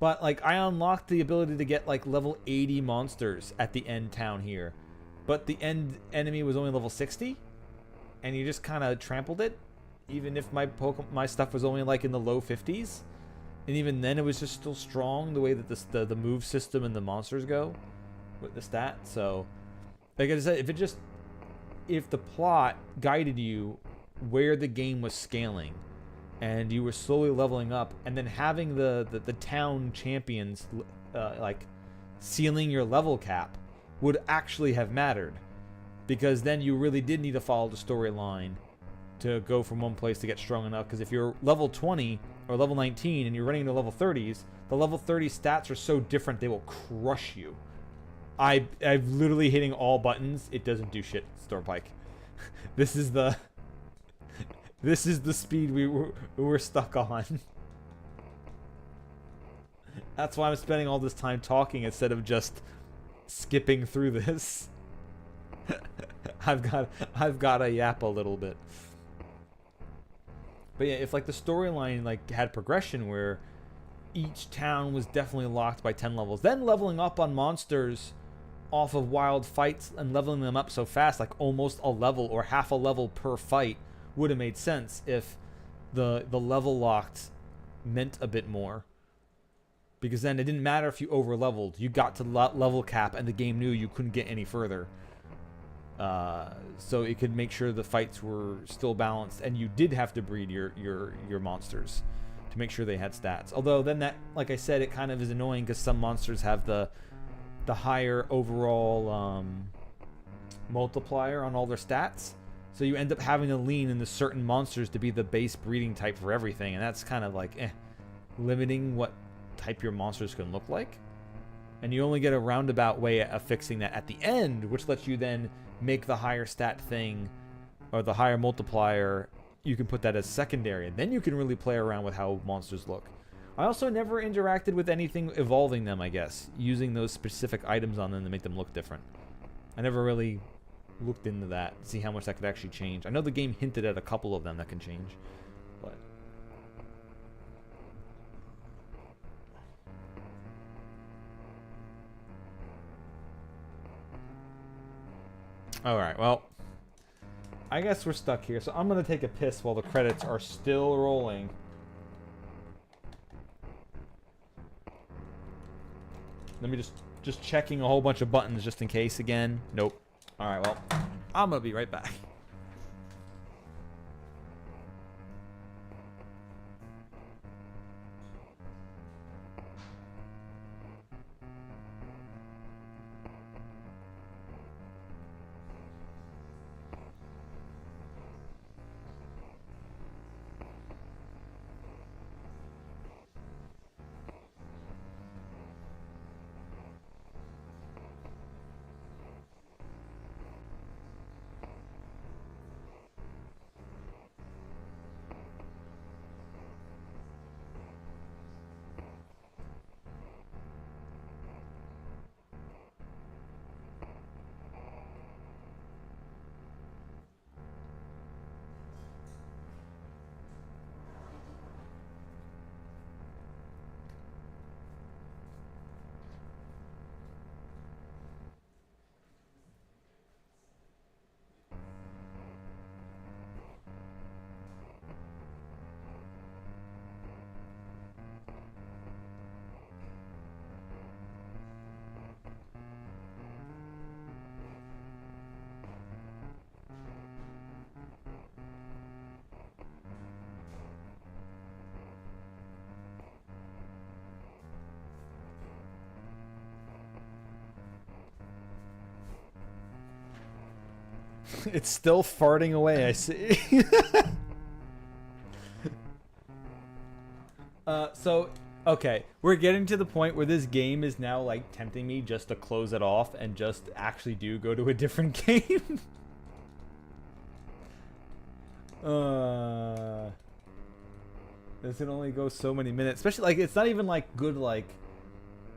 But like, I unlocked the ability to get like level 80 monsters at the end town here, but the end enemy was only level 60, and you just kind of trampled it, even if my stuff was only like in the low 50s, and even then it was just still strong the way that the move system and the monsters go with the stat. So like I said, if the plot guided you where the game was scaling, and you were slowly leveling up, and then having the town champions like sealing your level cap would actually have mattered, because then you really did need to follow the storyline to go from one place to get strong enough. Because if you're level 20 or level 19 and you're running into level 30s, the level 30 stats are so different they will crush you. I've literally hitting all buttons. It doesn't do shit, Stormpike. This is the speed we were stuck on. That's why I'm spending all this time talking instead of just skipping through this. I've got to yap a little bit. But yeah, if like the storyline like had progression where each town was definitely locked by 10 levels, then leveling up on monsters off of wild fights and leveling them up so fast, like almost a level or half a level per fight, would have made sense if the level locked meant a bit more. Because then it didn't matter if you over leveled, you got to level cap and the game knew you couldn't get any further. So it could make sure the fights were still balanced, and you did have to breed your monsters to make sure they had stats. Although then that, like I said, it kind of is annoying because some monsters have the higher overall multiplier on all their stats. So you end up having to lean into certain monsters to be the base breeding type for everything, and that's kind of like limiting what type your monsters can look like. And you only get a roundabout way of fixing that at the end, which lets you then make the higher stat thing or the higher multiplier. You can put that as secondary, and then you can really play around with how monsters look. I also never interacted with anything evolving them, I guess, using those specific items on them to make them look different. I never really looked into that to see how much that could actually change. I know the game hinted at a couple of them that can change, but alright, well, I guess we're stuck here, so I'm gonna take a piss while the credits are still rolling. Let me just checking a whole bunch of buttons just in case again. Nope. Alright, well, I'm gonna be right back. It's still farting away, I see. So, okay, we're getting to the point where this game is now, like, tempting me just to close it off and just actually go to a different game. This can only go so many minutes. Especially, like, it's not even, like, good, like,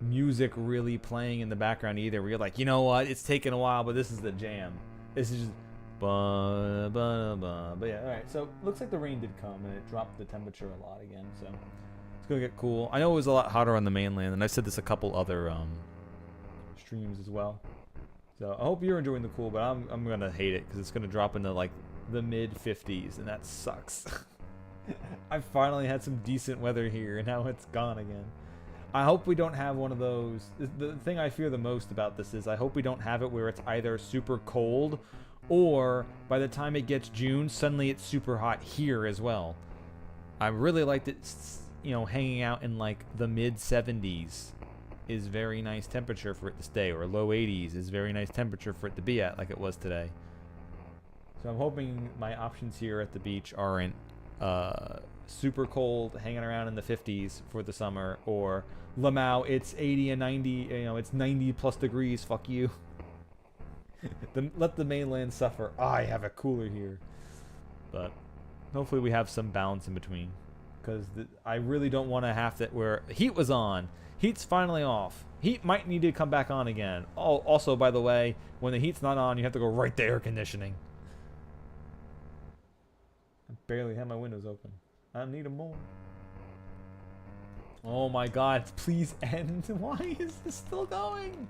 music really playing in the background either, where you're like, you know what, it's taken a while, but this is the jam. This is just... Ba, ba, ba. But yeah, alright, so looks like the rain did come, and it dropped the temperature a lot again, so... It's gonna get cool. I know it was a lot hotter on the mainland, and I've said this a couple other streams as well. So I hope you're enjoying the cool, but I'm gonna hate it because it's gonna drop into like the mid 50s, and that sucks. I finally had some decent weather here, and now it's gone again. I hope we don't have one of those. The thing I fear the most about this is I hope we don't have it where it's either super cold, or by the time it gets June, suddenly it's super hot here as well. I really liked it. You know, hanging out in like the mid 70s is very nice temperature for it to stay, or low 80s is very nice temperature for it to be at, like it was today. So I'm hoping my options here at the beach aren't super cold, hanging around in the 50s for the summer, or Lamau, it's 80 and 90, you know, it's 90 plus degrees, fuck you. Let the mainland suffer. I have it cooler here. But hopefully we have some balance in between. Because I really don't want to have to, where heat was on, heat's finally off. Heat might need to come back on again. Oh, also, by the way, when the heat's not on, you have to go right to air conditioning. I barely have my windows open. I need them more. Oh my god, please end. Why is this still going?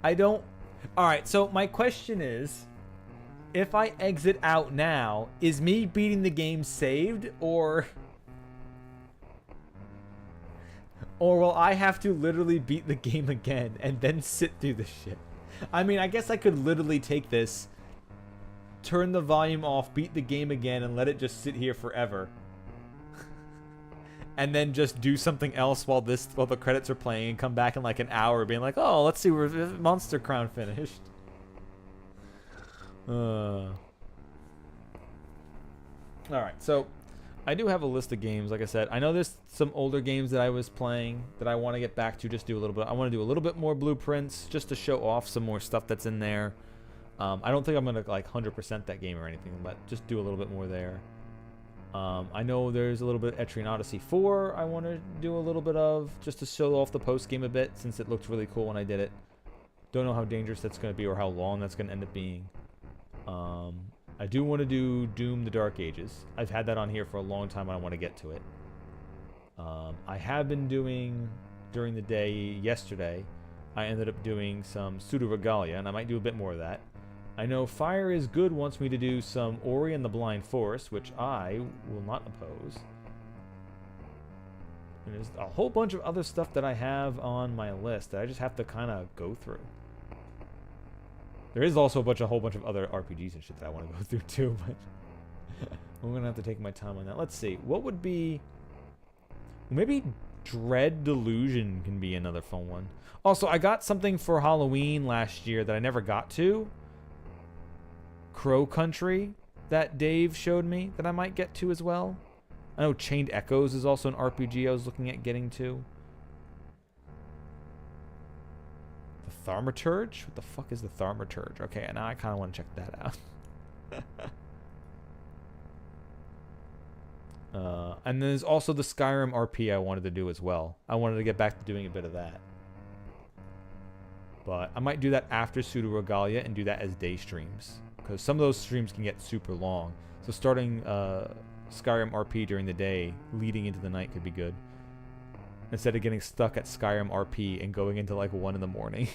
I don't... Alright, so my question is... If I exit out now, is me beating the game saved, or will I have to literally beat the game again and then sit through the shit? I mean, I guess I could literally take this, turn the volume off, beat the game again, and let it just sit here forever. And then just do something else while the credits are playing and come back in like an hour being like, oh, let's see, we're Monster Crown finished. Alright, so I do have a list of games, like I said. I know there's some older games that I was playing that I want to get back to, just do a little bit. I want to do a little bit more blueprints just to show off some more stuff that's in there. I don't think I'm going to like 100% that game or anything, but just do a little bit more there. I know there's a little bit of Etrian Odyssey 4 I want to do a little bit of, just to show off the post game a bit, since it looked really cool when I did it. Don't know how dangerous that's going to be or how long that's going to end up being. I do want to do Doom the Dark Ages. I've had that on here for a long time and I want to get to it. I have been doing, during the day yesterday, I ended up doing some Pseudo Regalia, and I might do a bit more of that. I know Fire is Good wants me to do some Ori and the Blind Forest, which I will not oppose. And there's a whole bunch of other stuff that I have on my list that I just have to kind of go through. There is also a whole bunch of other RPGs and shit that I want to go through too, but I'm going to have to take my time on that. Let's see. What would be... Maybe Dread Delusion can be another fun one. Also, I got something for Halloween last year that I never got to. Crow Country that Dave showed me that I might get to as well. I know Chained Echoes is also an RPG I was looking at getting to. The Thaumaturge? What the fuck is the Thaumaturge? Okay, now I kind of want to check that out. And there's also the Skyrim RP I wanted to do as well. I wanted to get back to doing a bit of that. But I might do that after Pseudo Regalia and do that as day streams. Because some of those streams can get super long. So starting Skyrim RP during the day, leading into the night could be good. Instead of getting stuck at Skyrim RP and going into like 1 in the morning.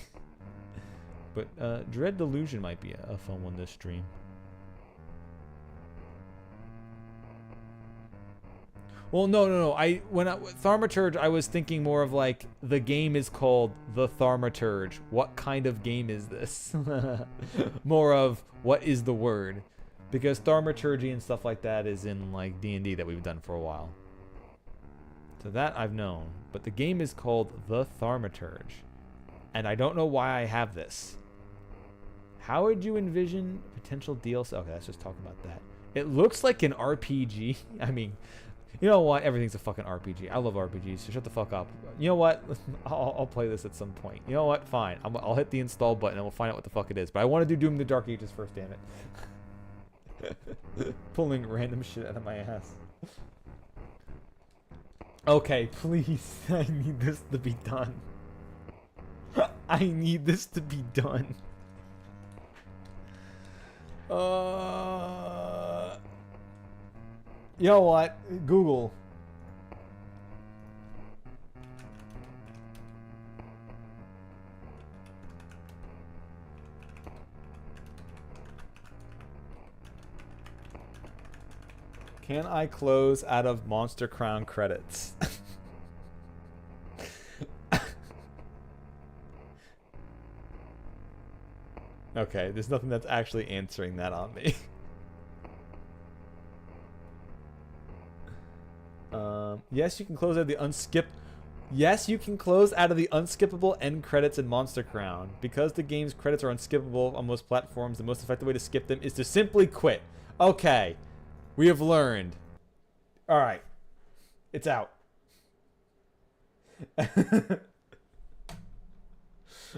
But Dread Delusion might be a fun one this stream. Well, no. Thaumaturge, I was thinking more of like, the game is called The Thaumaturge. What kind of game is this? More of, what is the word? Because thaumaturgy and stuff like that is in like D&D that we've done for a while. So that I've known. But the game is called The Thaumaturge. And I don't know why I have this. How would you envision potential DLC? Okay, let's just talk about that. It looks like an RPG. I mean, you know what? Everything's a fucking RPG. I love RPGs, so shut the fuck up. You know what? I'll play this at some point. You know what? Fine. I'll hit the install button and we'll find out what the fuck it is. But I want to do Doom the Dark Ages first, damn it. Pulling random shit out of my ass. Okay, please. I need this to be done. I need this to be done. You know what? Google. Can I close out of Monster Crown credits? Okay, there's nothing that's actually answering that on me. Yes, you can close out of the unskip. Yes, you can close out of the unskippable end credits in Monster Crown. Because the game's credits are unskippable on most platforms, the most effective way to skip them is to simply quit. Okay, we have learned. All right, it's out.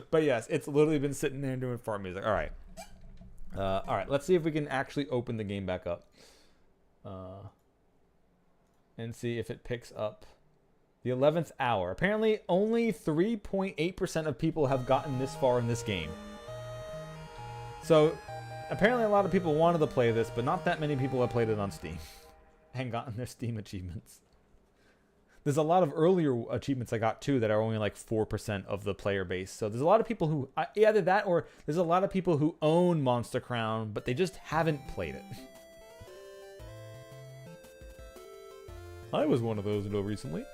But yes, it's literally been sitting there doing fart music. All right. All right, let's see if we can actually open the game back up. And see if it picks up the 11th hour. Apparently, only 3.8% of people have gotten this far in this game. So, apparently a lot of people wanted to play this, but not that many people have played it on Steam and gotten their Steam achievements. There's a lot of earlier achievements I got too that are only like 4% of the player base. So there's a lot of people who, either that or there's a lot of people who own Monster Crown, but they just haven't played it. I was one of those until recently.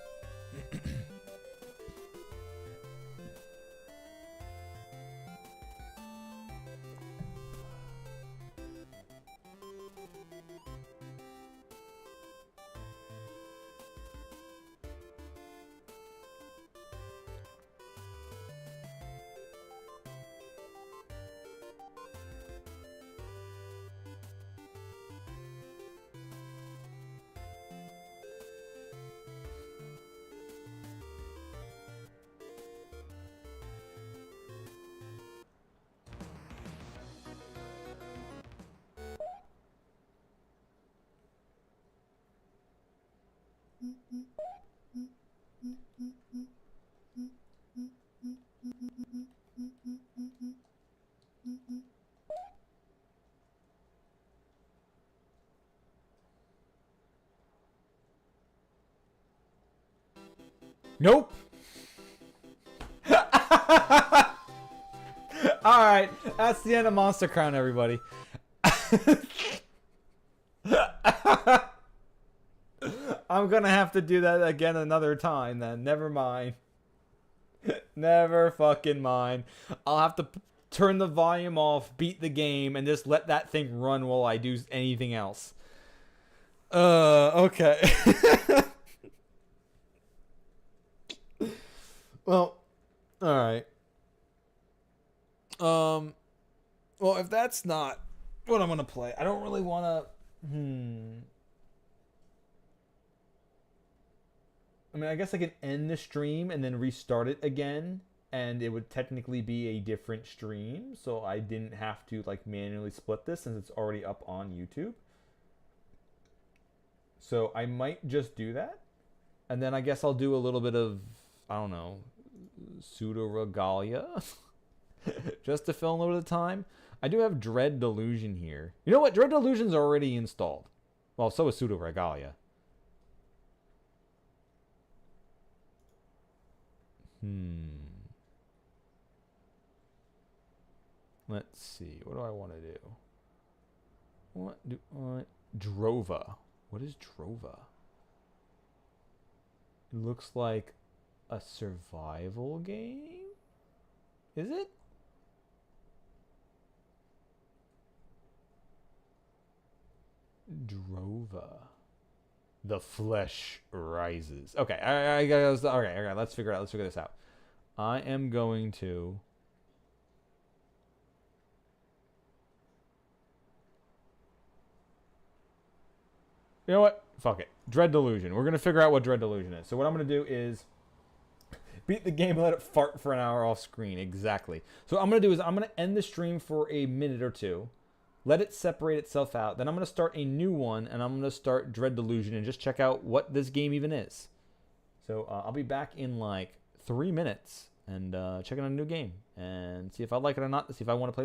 Nope. Alright, that's the end of Monster Crown, everybody. I'm gonna have to do that again another time then. Never mind. Never fucking mind. I'll have to turn the volume off, beat the game, and just let that thing run while I do anything else. Okay. Well, alright. Well, if that's not what I'm gonna play, I don't really wanna... I mean, I guess I can end the stream and then restart it again, and it would technically be a different stream, so I didn't have to, like, manually split this since it's already up on YouTube. So I might just do that, and then I guess I'll do a little bit of, I don't know, pseudo-regalia, just to fill in a little bit of time. I do have Dread Delusion here. You know what? Dread Delusion's already installed. Well, so is pseudo-regalia. Let's see. What do I want to do? What do I... Drova. What is Drova? It looks like a survival game? Is it? Drova. The flesh rises. Okay, okay, let's figure this out. I am going to You know what? Fuck it. Dread Delusion. We're going to figure out what Dread Delusion is. So what I'm going to do is beat the game and let it fart for an hour off screen. Exactly. So what I'm going to do is I'm going to end the stream for a minute or two. Let it separate itself out. Then I'm going to start a new one, and I'm going to start Dread Delusion and just check out what this game even is. So I'll be back in like 3 minutes and checking out a new game and see if I like it or not, see if I want to play